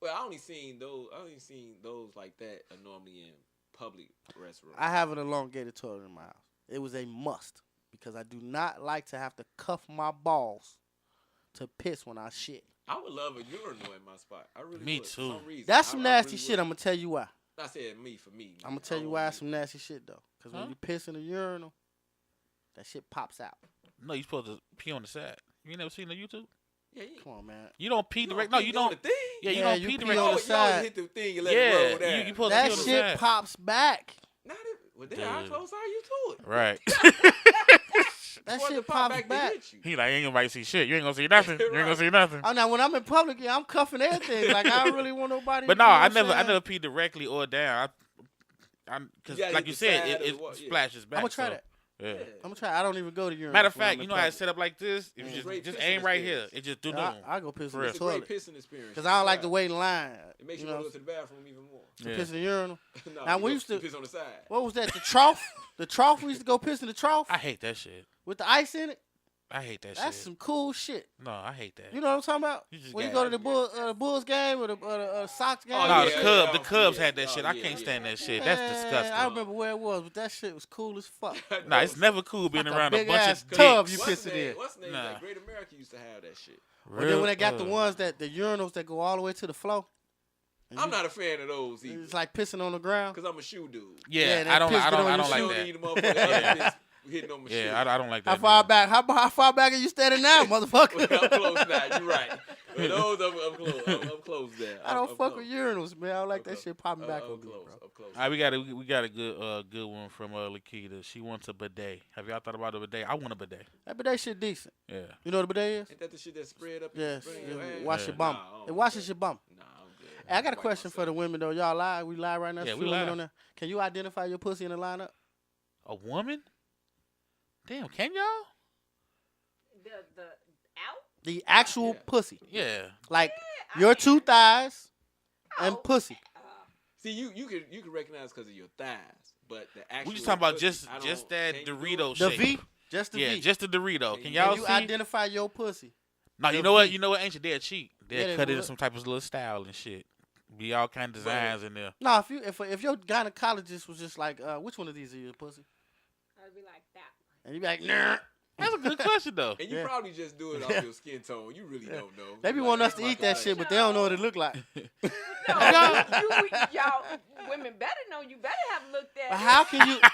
Well, I only seen those like that normally in public restaurants. I have an elongated toilet in my house. It was a must because I do not like to have to cuff my balls to piss when I shit. I would love a urinal in my spot. I really Me would. too. For some reason. That's some I nasty really shit. would. I'm gonna tell you why. I said me for me. I'm gonna tell you why it's some nasty shit though. Cause when Huh? you piss in a urinal, that shit pops out. No, you supposed to pee on the side. You ain't never seen the YouTube? Yeah, yeah. Come on, man. You don't pee direct. No, you don't. The thing. Yeah, you Yeah, don't you pee pee direct. on Oh, the you always side. hit the thing and let it roll Yeah, down. you supposed to That pee on the shit side. pops back. Not it. Well, then how Dude. close are you to it? Right. That For it to shit pop pops to back. hit you. He like, ain't nobody see shit. You ain't gonna see nothing. You ain't gonna Right. see nothing. Oh, now when I'm in public, yeah, I'm cuffing everything. Like I don't really want nobody. But no, you know I what I'm saying? never pee directly or down. Because You gotta like hit you the said, side it of the wall, yeah. splashes back. I'm gonna try so, that. Yeah. Yeah. I'm gonna try. I don't even go to urinal. Matter of when I'm fact, in you know how it's public. set up like this? If Mm. you Great just pissing aim right here, experience. it just do Yeah, no. I go piss For in real. the It's a great toilet pissing experience. because I don't like to wait in line. It makes you you know, want to go to the bathroom even more. to Yeah. piss in the urinal. No, Now, you we go- used to- you piss on the side. What was that? The trough? The trough? We used to go piss in the trough I hate that shit. with the ice in it. I hate that That's shit. some cool shit. No, I hate that. You know what I'm talking about? You just When you got- go to the Bulls game or the Sox game. Oh, No, yeah, the yeah, Cubs yeah. had that Oh, shit. I yeah, can't yeah. stand that shit. That's Man, disgusting. I remember where it was, but that shit was cool as fuck. Nah, it's never cool being Like a around a big bunch ass of tub dicks. you pissing in. What's the name? Nah. Like Great America used to have that shit. But then when they got the Real, ones the urinals that go all the way to the floor, and I'm you- not a fan of those either. it's like pissing on the ground. Because I'm a shoe dude. Yeah, that I don't piss get on I your don't shoe. like Shoe that. need a motherfucker other piss hitting on my shoe. Yeah, I don't like that. How far neither. back? How far back are you standing now, motherfucker? Well, I'm close now. You're right. But those, I'm close. I'm close there. I don't I'm fuck close. with urinals, man. I don't like I'm that close. shit popping back I'm on me, close. bro. I'm close. All right, we got a good one from Lakita. She wants a bidet. Have y'all thought about a bidet? I want a bidet. That shit decent. Yeah. You know what a bidet is? Ain't that the shit that spread up? Yes. in your ass? Wash Yeah. your bum. Nah, I don't It washes your bum. Nah, I'm good. Hey, I got a Wipe question for myself. the women though. Y'all live? We live right now. Yeah, There's we few women live. on there. Can you identify your pussy in the lineup? A woman? Damn, can y'all? The out? The actual Yeah. pussy, Yeah. like I your mean, two thighs and out. pussy. See, you can recognize because of your thighs, but the actual. We just talking about pussy, just I don't- just that can you do Dorito it? The shape. V, just the Yeah, V. just the Dorito. Can Can y'all you see? identify your pussy? No, the you know what? V. You know what? Ancient, they'll cheat. They'll Yeah, they cut it in would. some type of little style and shit. Be all kind of designs in there. No, if your gynecologist was just like, which one of these are your pussy? I'd be like that. And you be like, nah. That's a good question though. And you Yeah. probably just do it off Yeah. your skin tone. You really don't know. They be Like, wanting us that's to my eat that thing. shit, but they don't know what it look like. No, y'all women better know. You better have looked at But it.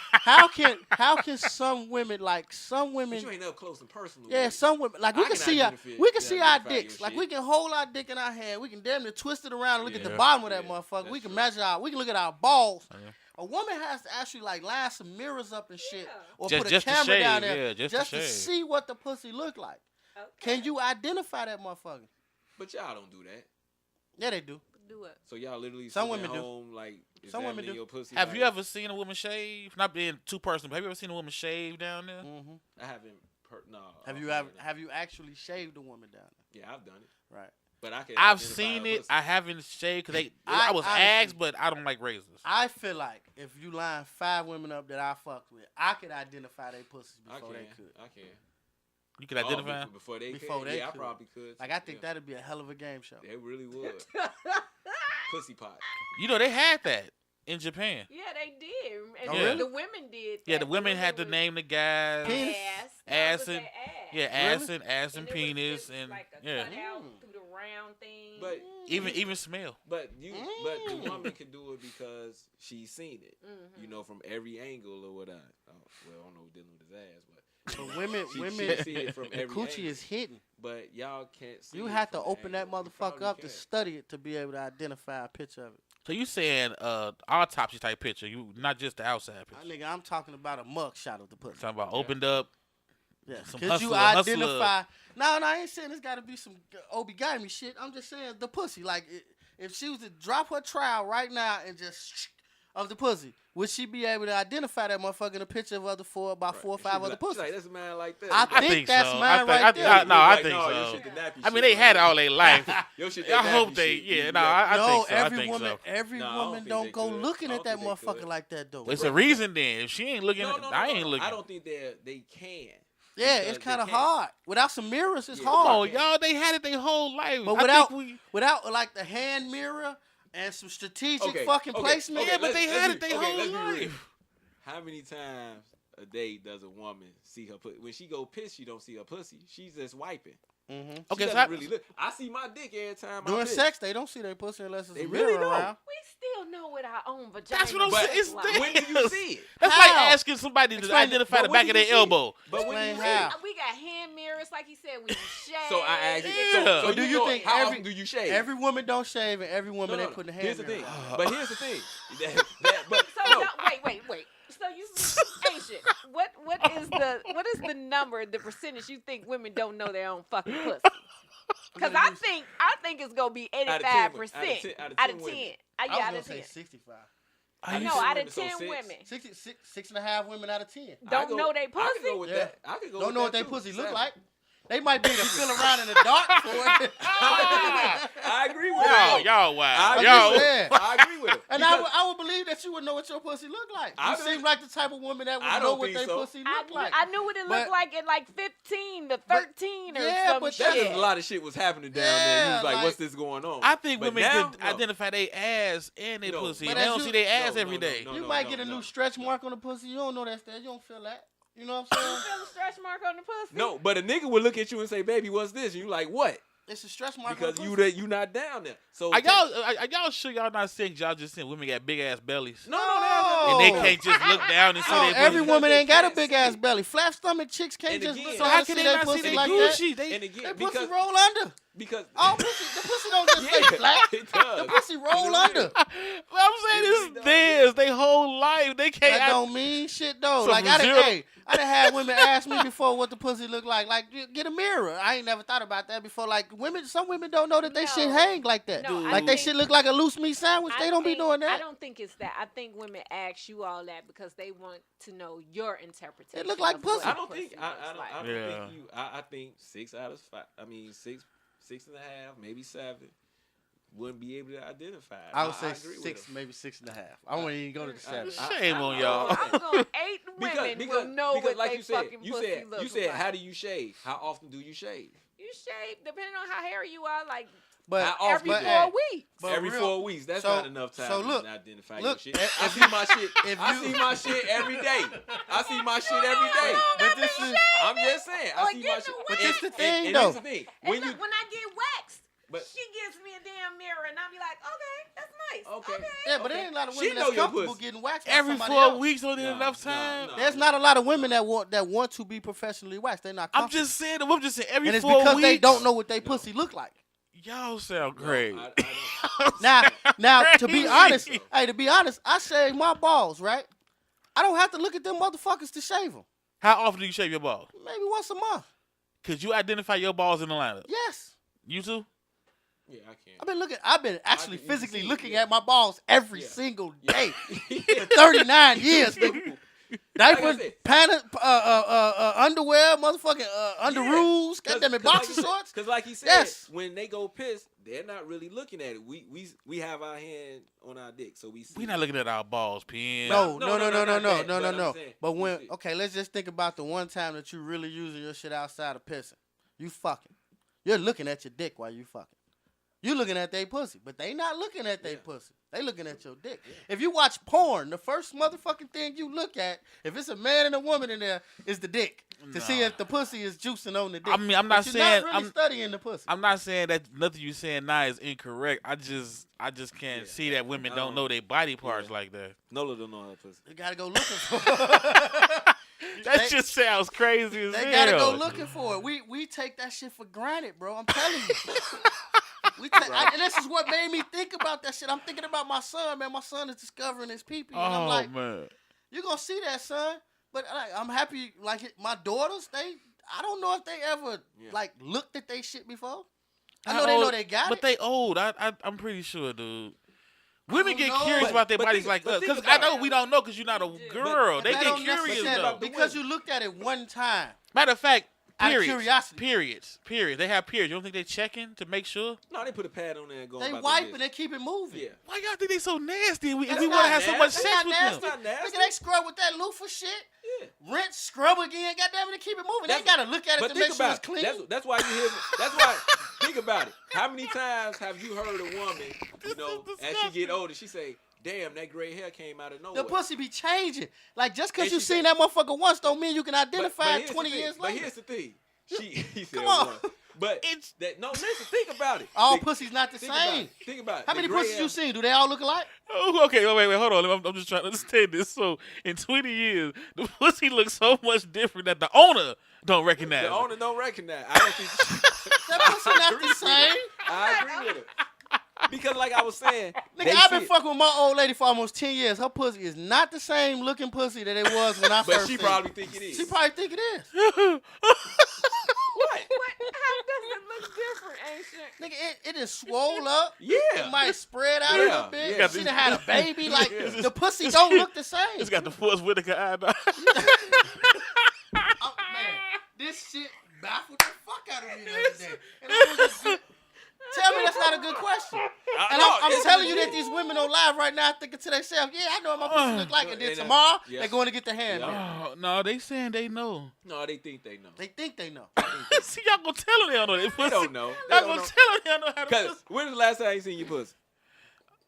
how can some women But you ain't up close and personal. yeah, with it. some women like we I can can see our identify your dicks. Like shit. we can hold our dick in our hand. We can damn near twist it around and look at the Yeah. bottom of that Yeah, motherfucker. that's We can true. measure we can look at our balls. Yeah. A woman has to actually like line some mirrors up and shit, Yeah. or Just- put a just to camera down shave, there yeah, just to to shave. see what the pussy look like. Okay. Can you identify that motherfucker? But y'all don't do that. Yeah, they do. do it? So y'all literally Some sitting women at do. home like Some women examining do. your pussy. Have like, you ever seen a woman shave? Not being too personal, but have you ever seen a woman shave down there? Mm-hmm. I haven't No. Have you actually shaved a woman down there? Yeah, I've done it. Right. But I can. I've seen it. I haven't shaved because I was honestly, asked, but I don't like razors. I feel like if you line 5 women up that I fucked with, I could identify their pussies before they could. I can. You can identify before they Before could. they Yeah, could. I probably could. Like I think that'd be a hell of a game show. They really would. Pussy pot. You know, they had that in Japan. Yeah, they did. And Oh, really? the women did. Yeah, that. the women had to was name the guys. Penis? Ass. Ass No, it and- was their ass. Yeah, ass Really? and it was penis just and like a yeah, cutout through the round thing. But even smell. but the woman can do it because she's seen it. Mhm. You know, from every angle or whatever. Oh, well, I don't know dealing with his ass, but But women, she see it from the every coochie angle. is hidden. But y'all can't see. You it have to from open that angle. You motherfucker probably up to can't. study it to be able to identify a picture of it. So you saying autopsy type picture? You not just the outside picture. Nigga, I'm talking about a mug shot of the pussy. Talking about opened up. Yeah, Some could you hustler- identify? No, I ain't saying it's got to be some OB-GYN shit. I'm just saying the pussy. Like, if she was to drop her trowel right now and just of the pussy, would she be able to identify that motherfucker in a picture of about 4 or 5 other pussies? Like, that's a man like that. I I think think that's so. mine right there. I Like, think no, so. your shit the nappy I mean, shit, they had it right? all their life. Your shit I that hope nappy they. shit. Yeah, You no, got- I No, think so. every I think woman, so. every No, I don't woman think don't they go could. looking I at don't that think they motherfucker could. like that though. It's a reason then. If she ain't looking, No, I ain't looking. I don't think they can. Yeah, Because it's they kind of can't. hard. Without some mirrors, it's Yeah. Come hard. on, y'all. They had it their whole life. But I think without like the hand mirror and some strategic Okay, fucking okay, placement. yeah, but let's- they let's had be- it their okay, whole let's be real. life. How many times a day does a woman see her pussy? When she go piss, she don't see her pussy. She's just wiping. Mm-hmm. She Okay, so doesn't really look. I see my dick every time I During piss. sex, they don't see their pussy unless it's They a really mirror don't. around. We still know what our own vagina That's what I'm But saying. It's like. when do you see it? That's How? like asking somebody to Explain it. identify But the when back do of you their see it? elbow. But when Explain you how. see it. We got hand mirrors, like you said, when you shave. So I asked you. Yeah. So Do you know think how every- often do you shave? Every woman don't shave, and every woman No, they put the hand Here's the mirror thing. on. But here's the thing. But So no. wait. So you, Asian, what is the number, the percentage you think women don't know their own fucking pussy? Because I think it's gonna be 85% out of 10. women. I Yeah, was out gonna of say 10. 65. No, out of So 10 six. women 6.5 women out of 10. don't know they I could pussy. go with Yeah. that. I could go Don't with know what that they too. pussy look 7. like. They might be able to feel around in the dark for it. I agree with Y'all, him. y'all, wow, I agree y'all. with Yeah. him. I agree with him. And I would believe that you would know what your pussy look like. I You believe- seem like the type of woman that I would know don't what think their so. pussy look like. I knew what it But- looked like at like 15 to 13 or Yeah, some but That's shit. just a lot of shit was happening down there. Yeah, You was like, like- what's this going on? I think But women now, could no. identify their ass and their No, pussy. but They as don't you- see their ass No, every no, day. no, You no, might no, get a no. new stretch mark on the pussy. You don't know that's there. You don't feel that. You know what I'm saying? Feel a stretch mark on the pussy? No, but a nigga would look at you and say, baby, what's this? And you like, what? It's a stretch mark Because on the pussy. you not down there. So Are y'all sure y'all not saying y'all just saying women got big ass bellies? No, And they can't just look down and see No, their every pussy? woman ain't got a can't big see ass it. belly. Flat stomach chicks can't And just again- look So down how and can see they their not see pussy their like that. Gucci? They And again, Their pussy because roll under. because All pussy, the pussy don't just stay flat. it does. The pussy roll under. Well, I'm saying It really this does. theirs. They whole life. They can't. That don't mean shit though. So Like from I done, zero- hey, I done had women ask me before what the pussy look like. Like get a mirror. I ain't never thought about that before. Like some women don't know that they shit No. hang like that. No, I Like they think- shit look like a loose meat sandwich. They don't be doing I that. don't think it's that. I think women ask you all that because they want to know your interpretation. It look like of what pussy. I don't think pussy I looks don't like. I don't Yeah. think you I think 6 out of 5. I mean 6.5, maybe 7 wouldn't be able to identify it. I would say agree with 6, him. maybe 6.5. I wouldn't even go to the 7. Shame on y'all. I'm going 8 women will know what like they you said, fucking you pussy said, looks you said, like. how do you shave? How often do you shave? You shave depending on how hairy you are, like But How often? every But, 4 weeks. but every real- 4 weeks. That's so- not enough time so look, to identify look, your shit. if I see my shit. if I you- see my shit every day. I see my shit every day. But this is I'm just saying. I Or see my getting shit. a But wax. this the thing and though. here's the thing. And When look, you when I get waxed, But- she gives me a damn mirror, and I'll be like, okay, that's nice. Okay. Yeah, but Okay. there ain't a lot of She women know that's your comfortable pussy. getting waxed by Every somebody 4 else. weeks don't No, enough no, time. no. There's not a lot of women that want to be professionally waxed. They're not I'm comfortable. just saying. I'm just saying. Every and it's 4 because weeks. they don't know what they pussy look like. Y'all sound No, great. I don't. Now, to be Crazy. honest, to be honest, I shave my balls, right? I don't have to look at them motherfuckers to shave them. How often do you shave your balls? Maybe once a month. Could you identify your balls in the lineup? Yes. You too? Yeah, I can't. I've been actually you can physically see it, looking yeah. at my balls every Yeah. single Yeah. day for 39 years, nigga. diaper, said, underwear, motherfucking underoos, goddamn it, boxer shorts. Because like he said, Yes. when they go piss, they're not really looking at it. We have our hand on our dick, so we see. We not looking at our balls, Pen. No. not that, but I'm saying, But we when see. okay, let's just think about the one time that you really using your shit outside of pissing. You fucking. You're looking at your dick while you fucking. You looking at their pussy, but they not looking at their pussy. They looking at your dick. Yeah. If you watch porn, the first motherfucking thing you look at, if it's a man and a woman in there, is the dick to see if the pussy is juicing on the dick. I mean, I'm not But saying you're not really studying the pussy. I'm not saying that nothing you saying now is incorrect. I just can't Yeah. see that women don't know their body parts like that. Nola don't know her pussy. You gotta go looking for it. That just sounds crazy as They hell. gotta go looking for it. We take that shit for granted, bro. I'm telling you. And this is what made me think about that shit. I'm thinking about my son, man. My son is discovering his pee-pee. And I'm like, man. you gonna see that, son. But I'm happy, like, my daughters, I don't know if they ever, like, looked at they shit before. I know they know they got but it. they old. I'm pretty sure, dude. Women get know. curious about their But bodies think- like but us. think Because I about know it. we don't know because you're not a girl. They That get don't curious, necessarily- though. Because you looked at it one time. Matter of fact, Out of periods. curiosity. Periods. They have periods. You don't think they checking to make sure? No, they put a pad on there and go. They about wipe their and they keep it moving. Yeah. Why y'all think they so nasty? If we That's want to not have so much nasty. sex That's with not them. That's not nasty. Nigga, they scrub with that loofah shit. Yeah. Rinse, scrub again. Goddamn it, they keep it moving. They ain't gotta look at it But to think make sure about it's clean. That's why you hear. That's why. Think about it. How many times have you heard a woman, This is as she get older, she say, "Damn, that gray hair came out of nowhere." The pussy be changing. Like, just because And you she seen said- that motherfucker once don't mean you can identify here's it the 20 thing. years But later. here's the thing. He said Come on. one. But It's- listen, think about it. All Think- pussies not the think about same. it. Think about it. How The many gray pussies hair- you seen? Do they all look alike? Oh, okay, wait, hold on. I'm just trying to understand this. So, in 20 years, the pussy looks so much different that the owner don't recognize The it. owner don't recognize. I don't think That pussy not the same. I agree with her. Because like I was saying, Nigga, they I've see been it. fucking with my old lady for almost 10 years. Her pussy is not the same looking pussy that it was when I But first she seen probably it. think it is. She probably think it is. What? How does it look different, Ancient? Nigga, it is swole up. Yeah. It might spread out a Yeah, little bit. yeah. She done had a baby. Like, Yeah. the pussy don't look the same. It's got the Forrest Whitaker eye. Oh, man, this shit baffled the fuck out of me the other day. And I was just, tell me that's not a good question. And I'm telling you that these women on live right now thinking to themselves, yeah, I know what my pussy look like. And then And, tomorrow, yeah. they're going to get the hand. Yeah. Oh, no, they saying they know. No, they think they know. They think they know. See, y'all gonna tell them they don't know their pussy. They don't know. They Y'all don't gonna know. tell them they don't know how to Cause pussy. when was the last time you seen your pussy?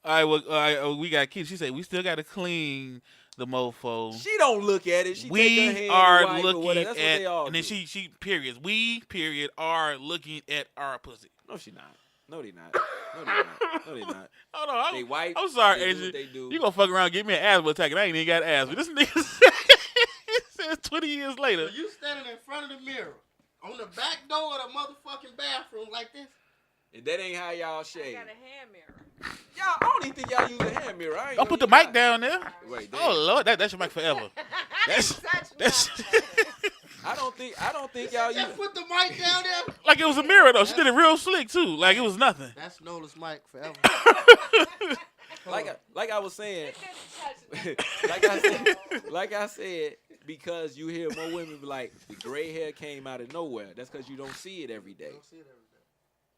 All right, we got kids. She said we still got to clean the mofo. She don't look at it. She take her We hand are and wipe or looking whatever. That's what at, they all and then do. she periods. We period are looking at our pussy. No, she not. No, they not. No, they not. No, they not. Hold on, They white. I'm sorry, They do Adrian. what they do. You gonna fuck around and give me an asthma attack, and I ain't even got asthma. This nigga says 20 years later. So you standing in front of the mirror on the back door of the motherfucking bathroom like this? And that ain't how y'all I shave. got a hand mirror. Y'all, I don't even think y'all use a hand mirror. I ain't Don't know put the you mic got- down there. Wait, damn. Oh Lord, that's your mic forever. That's that's I don't think y'all use. Just put the mic down there. like it was a mirror though. She did it real slick too. Like it was nothing. That's Nola's mic forever. Like I was saying, It like I said, because you hear more women be like, the gray hair came out of nowhere. That's because you don't see it every day.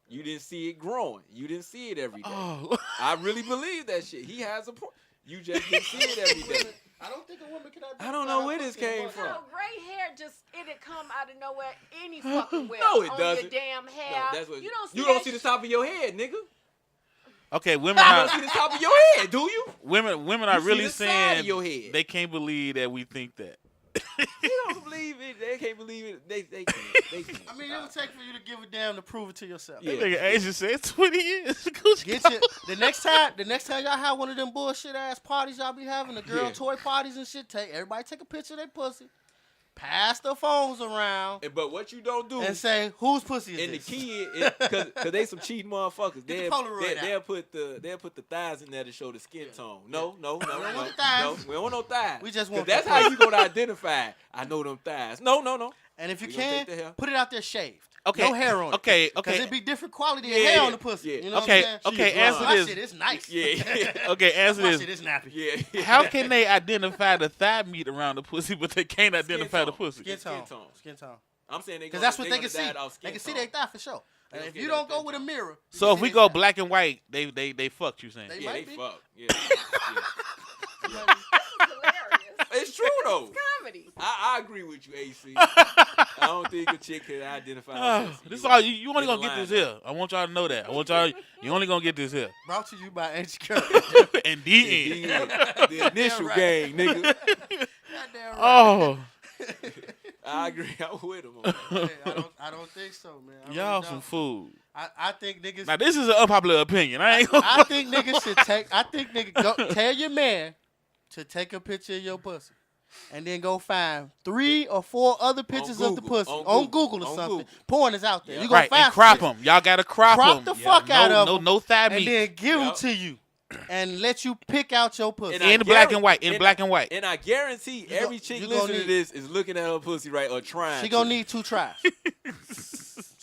You didn't see it growing. You didn't see it every day. Oh, I really believe that shit. He has a point. You just didn't see it every day. I don't think a woman can I don't know where this came from. No, gray hair it'd come out of nowhere any fucking way. No, it on doesn't. Your damn hair. No, that's what you don't see, you don't that see the shit. top of your head, nigga. okay. Women You are don't see the top of your head, do you? women are You see really the side saying of your head. they can't believe that we think that. They don't believe it. They can't believe it. They can't. They can't. I mean, it would take for you to give a damn to prove it to yourself. Yeah. That nigga Asia said 20 years. Gucci Get Gang. you the next time y'all have one of them bullshit ass parties y'all be having, the girl Yeah. toy parties and shit. Everybody take a picture of their pussy, pass their phones around, But what you don't do, and say whose pussy is and the this? key is because they some cheating motherfuckers. Get the Polaroid They'll put the thighs in there to show the skin tone. No, don't want the no, thighs. we don't want no thighs. We just 'Cause want that's the how pussy. you gonna identify. I know them thighs. No. And if you We gonna can, take the hair. put it out there shaved. Okay. No hair on it. Okay. Because Okay. it'd be different quality of Yeah, hair yeah, on the pussy. yeah. You know Okay, what I'm saying? okay, She answer blonde. My this. shit is nice. Yeah. Okay, answer My this. shit is nappy. Yeah. How can they identify the thigh meat around the pussy, but they can't identify the tone. pussy? Skin tone. Skin tone. Skin tone. I'm saying Because that's what they can see. They can see their thigh for sure. And They if don't you get don't that go skin with a tone. mirror. So you if see we their go thigh. black and white, they fucked you saying. They Yeah, might they be. fuck. Yeah. This is hilarious. It's true though. Comedy. I agree with you, AC. I don't think a chick can identify. her pussy. This You all you only in gonna the get this line. here. I want y'all to know that. I want y'all you only gonna get this here. Brought to you by Auntie Curt. And the end. The initial right. game, nigga. Goddamn right. Oh, I agree. I'm with him. On that. Hey, I don't think so, man. I y'all really some don't. food. I think niggas. Now this is an unpopular opinion. I ain't gonna. I think niggas should take. I think niggas go tell your man to take a picture of your pussy, and then go find 3 or 4 other pictures of the Google, pussy on on Google, Google or on something. Google. Porn is out there. Yeah. You gonna Right, find and crop some them. Y'all gotta crop Crop them. the fuck out of them. No thigh and meat. then give them Yup. to you, and let you pick out your pussy. And I In black and white. guarantee- In black and white. And I guarantee every chick you gonna listening to need- this is looking at her pussy right or trying. She to. gonna need 2 tries.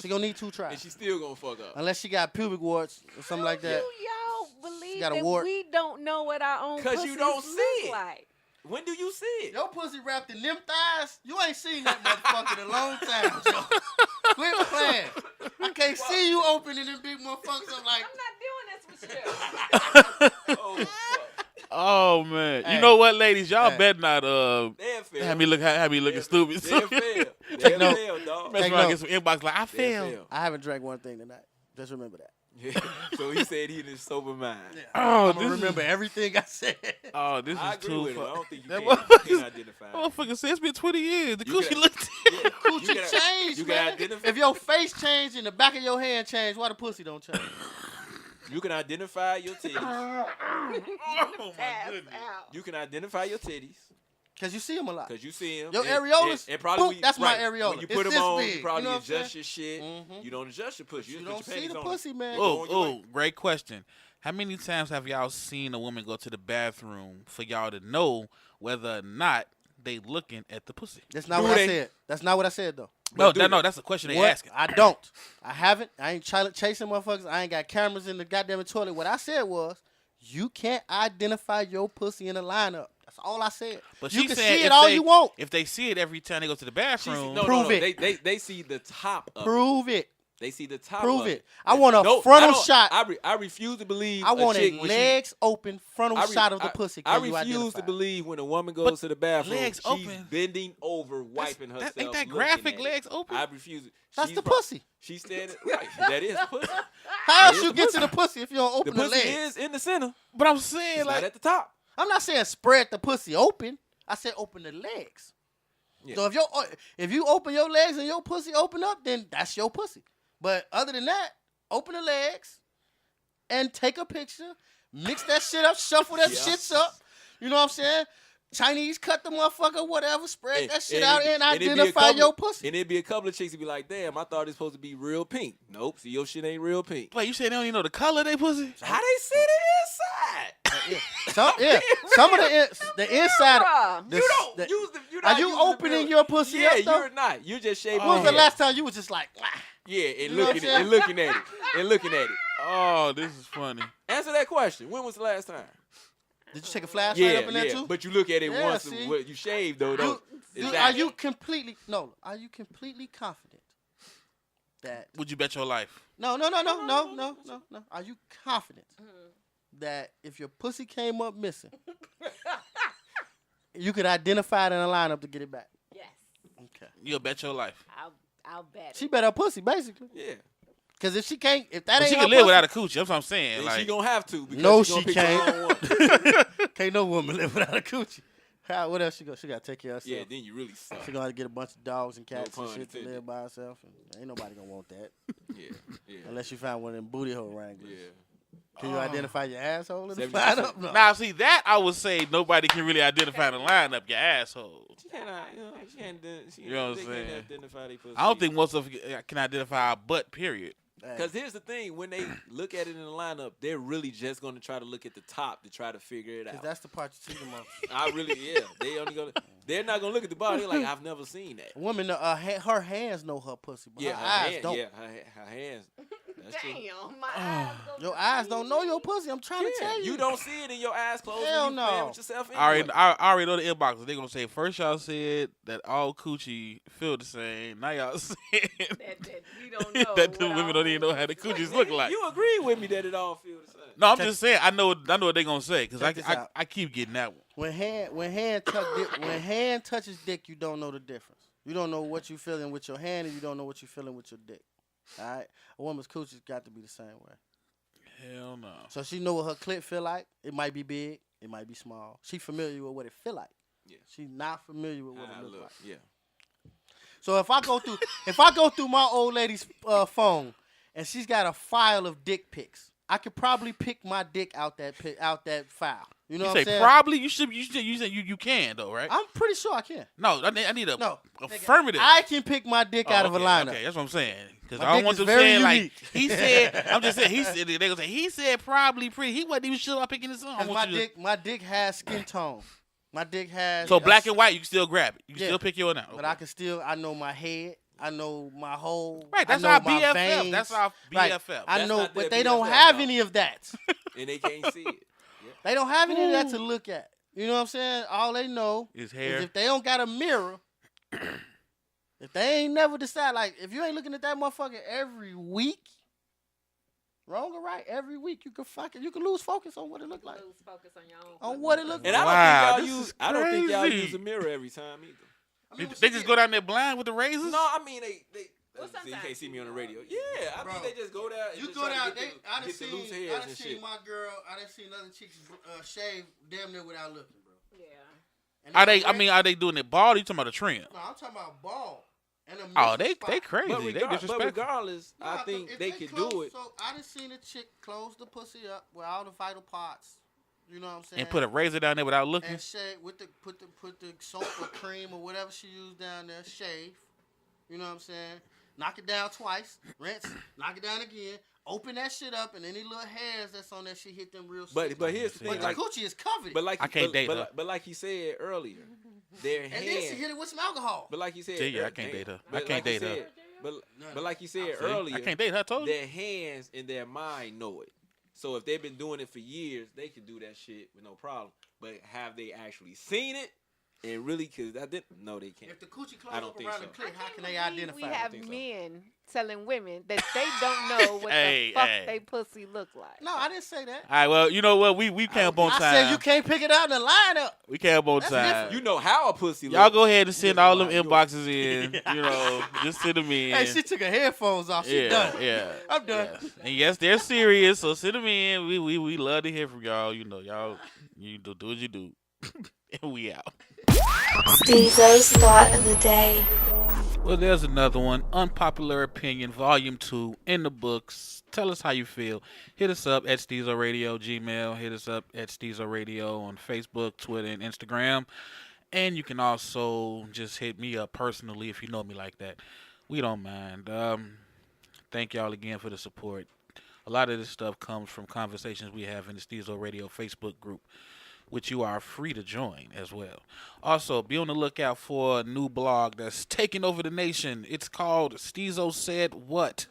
She gonna need 2 and tries, she still gonna fuck up. unless she got pubic warts or something like that. Do y'all believe got a that wart. we don't know what our own 'Cause you pussies don't see look it. like? When do you see it? Your pussy wrapped in them thighs, you ain't seen that motherfucker in a long time, Joe. Quit playing. I can't see you opening them big motherfuckers up like. I'm not doing this with you. Oh, fuck. Oh man. Hey. You know what, ladies? Y'all Hey. better not They'll fail. have me looking stupid. They'll fail. Take They'll note. fail, dog. Mess Take around and note. get some inbox like I They'll failed. fail. I haven't drank one thing tonight. Just remember that. Yeah. So he said he in his sober mind. Oh, I'm this gonna is- remember everything I said. Oh, this I is agree too with him. I fun. don't think you That can motherfucker's- identify. Motherfucker said it's been 20 years. The You coochie can- looked. Yeah. Coochie You can- changed, you can man. identify- If your face changed and the back of your hand changed, why the pussy don't change? You can identify your titties. Oh my Pass goodness. out. You can identify your titties Cause you see them a lot. because you see them. Your areolas, And probably boop, that's my areola. When you It's put them this on, big, you probably you know what I'm adjust your shit. Mhm. You don't adjust your pussy. You just don't put your see panties the on. pussy, man. Oh, great question. How many times have y'all seen a woman go to the bathroom for y'all to know whether or not they looking at the pussy? That's not Do what I they? said. That's not what I said though. No, do they? that's a question they What? asking. I don't. I haven't. I ain't chasing motherfuckers. I ain't got cameras in the goddamn toilet. What I said was, you can't identify your pussy in a lineup. That's all I said. But you she can said see it if all they- you want. If they see it every time they go to the bathroom, Prove it. They see the top of it. Prove it. They see the top Prove of it. I want a No, frontal I don't- shot. I refuse to believe I want a chick a when she- legs open frontal I re- shot of the I- pussy. I Can you refuse identify to it? believe when a woman goes to the bathroom, legs she's open. bending over, wiping herself. ain't that looking graphic? at it. Legs open. I refuse. That's She's the pro- pussy. She's standing right. That is the pussy. How else is you the get pussy. to the pussy if you don't The open the, pussy legs? is in the center. but I'm saying It's like not at the top. I'm not saying spread the pussy open. I said open the legs. Yeah. So if you open your legs and your pussy open up, then that's your pussy. But other than that, open the legs and take a picture, mix that shit up, shuffle that Yeah. shits up. You know what I'm saying? Chinese cut the motherfucker, whatever, spread that shit out and it'd be a identify couple- your pussy. And it'd be a couple of chicks who'd be like, damn, I thought it's supposed to be real pink. Nope, see, your shit ain't real pink. wait, you said they don't even know the color of they pussy? How they see the inside? Some of the inside. Bruh. The, You don't the- use the. You're Are not you using the opening real- your pussy Yeah, up, though? you're not. You're just shaving. When was your the head. last time you was just like, "Wah." Yeah, and You know what looking I'm and looking at it and looking at it. Oh, this is funny. Answer that question. When was the last time? Did you take a flashlight Yeah, up in there yeah. too? But you look at it Yeah, once. see? You shave though. Though. Are you completely Are you completely confident that Would you bet your life? No. Are you confident that if your pussy came up missing, you could identify it in a lineup to get it back? Yes, Okay. You'll bet your life. I'll bet. She bet her pussy basically. Yeah. Cause if that But ain't she her can live pussy, without a coochie. That's what I'm saying. And Like, she gonna have to. Because No, she, gonna she pick the can't. wrong one. can't no woman live without a coochie. What else she got? She got to take care of herself. Yeah, then you really suck. She gonna have to get a bunch of dogs and cats No and pun shit to intended. live by herself. And ain't nobody gonna want that Yeah, yeah, unless you find one of them booty hole wranglers. yeah. Can you identify your asshole in the 70%. lineup? No. now, see that I would say nobody can really identify the lineup. Your asshole. She cannot. She can't. You know what I'm they saying? can't identify their pussy. I don't think most of us can identify our butt. Period. Because here's the thing: when they look at it in the lineup, they're really just going to try to look at the top to try to figure it out. That's the part you see the most. They're not gonna look at the body. They're like, I've never seen that. Women, her hands know her pussy, but her eyes don't. Yeah, her hands. That's true. Damn, my eyes go Your eyes don't know your pussy. I'm trying to tell you. You don't see it in your eyes closed Hell when you playing no. with yourself. I already know the inboxes. They're gonna say first y'all said that all coochie feel the same. Now y'all saying that we don't know. that the women don't even know how the coochies look like. You agree with me that it all feels the same? No, I'm just saying. I know what they're gonna say because Check this out. I keep getting that one. When hand touches dick, you don't know the difference. You don't know what you feeling with your hand, and you don't know what you feeling with your dick. All right, a woman's coochie's got to be the same way. Hell no. So she know what her clit feel like. It might be big, it might be small. She familiar with what it feel like. Yeah. She not familiar with what it look like. Yeah. So if I go through my old lady's phone and she's got a file of dick pics, I could probably pick my dick out that file. You know what I'm saying? Probably you should you can though, right? I'm pretty sure I can. No, I need a No, affirmative. I can pick my dick out of a lineup. Okay, that's what I'm saying. Because My I don't dick want is them very saying unique. like he said. I'm just saying he said they gonna say he said probably pretty. He wasn't even sure about picking his own. My dick has skin tone. My dick has So black and white, you can still grab it. You can Yeah. still pick yours out. But I know my head. I know my whole. Right, that's I know our my BFF. veins. That's our Like, BFF. I That's know, not but their they don't BFF, have though. any of that. And they can't see it. They don't have any of that to look at. You know what I'm saying? All they know His is hair. if they don't got a mirror, if they ain't never decide, like, if you ain't looking at that motherfucker every week, wrong or right, every week you can lose focus on what it look like. Lose focus on your own. On what it look And like. Wow, I this don't is think y'all use. I don't think y'all crazy. use a mirror every time either. I mean, They just go down there blind with the razors. No, I mean they. Well, See, you sometimes can't see me on the you radio. know. Yeah, I Bro, mean they just go down. And You just go try to down. get the- I done get the loose seen. hairs I done and seen shit. my girl. I done seen other chicks shave damn near without looking, bro. Yeah. And Are they they? I mean, are they doing it bald? Or you talking about a trim? No, I'm talking about ball. And a Oh, missing they spot. crazy. But, They but disrespectful. regardless, No, I think if they could close, do it. So I done seen a chick close the pussy up with all the vital parts. You know what I'm saying? And put a razor down there without looking. and shave with the put the soap or cream or whatever she used down there. Shave. You know what I'm saying? Knock it down twice. Rinse. Knock it down again. Open that shit up, and any little hairs that's on that shit hit them real. But slick. here's the But thing, the like, coochie is covered. but like I can't but, date but, her. but like he said earlier, their and then she hands. hit it with some alcohol. But like you said, Yeah, I can't date her. I but can't like you date her. said- But like you said See, earlier, I can't date her. I told you. their hands and their mind know it. So if they've been doing it for years, they can do that shit with no problem. But have they actually seen it? And really, because I didn't. No, they can't. If the coochie I close don't up think around so. the clit, how I can can't they believe identify? We I have think so. men telling women that they don't know what the fuck they pussy look like. No, I didn't say that. All right. Well, you know what? We came up on I time. said you can't pick it out in the lineup. We came up on That's time. different. You know how a pussy looks. Y'all go ahead and send just all them lying. inboxes in. You know, just send them in. Hey, she took her headphones off. She yeah, done. yeah. I'm done. Yeah. And yes, they're serious. So send them in. We love to hear from y'all. You know, y'all you do what you do. And we out. Stezo's Thought of the Day. Well, there's another one. Unpopular Opinion, Volume 2, in the books. Tell us how you feel. Hit us up at Stezo Radio, Gmail. Hit us up at Stezo Radio on Facebook, Twitter, and Instagram. And you can also just hit me up personally if you know me like that. We don't mind. Thank y'all again for the support. A lot of this stuff comes from conversations we have in the Stezo Radio Facebook group, which you are free to join as well. Also, be on the lookout for a new blog that's taking over the nation. It's called Stezo Said What.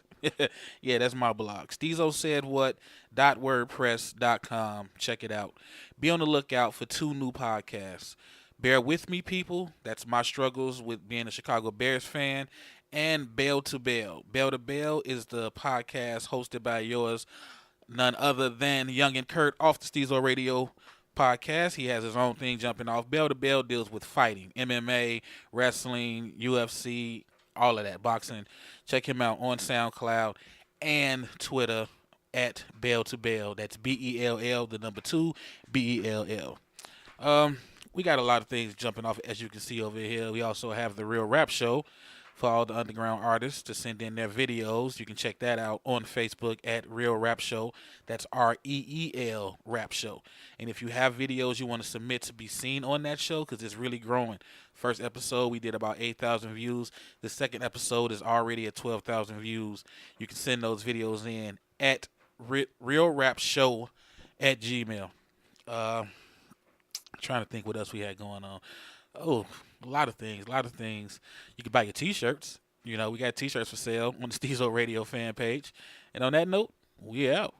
Yeah, that's my blog. StezoSaidWhat.wordpress.com. Check it out. Be on the lookout for 2 new podcasts. Bear With Me, People. That's my struggles with being a Chicago Bears fan. And Bell to Bell. Bell to Bell is the podcast hosted by yours, none other than Young and Curt off the Stezo Radio podcast. He has his own thing jumping off. Bell to Bell deals with fighting, MMA, wrestling, UFC, all of that, boxing. Check him out on SoundCloud and Twitter at Bell to Bell. That's BELL, the number 2, BELL. We got a lot of things jumping off, as you can see over here. We also have the Real Rap Show for all the underground artists to send in their videos. You can check that out on Facebook at Real Rap Show. That's REEL Rap Show. And if you have videos you want to submit to be seen on that show, because it's really growing. First episode, we did about 8,000 views. The second episode is already at 12,000 views. You can send those videos in at realrapshow@gmail. Trying to think what else we had going on. Oh, a lot of things. You can buy your t-shirts. We got t-shirts for sale on the Stezo Radio fan page. And on that note, we out.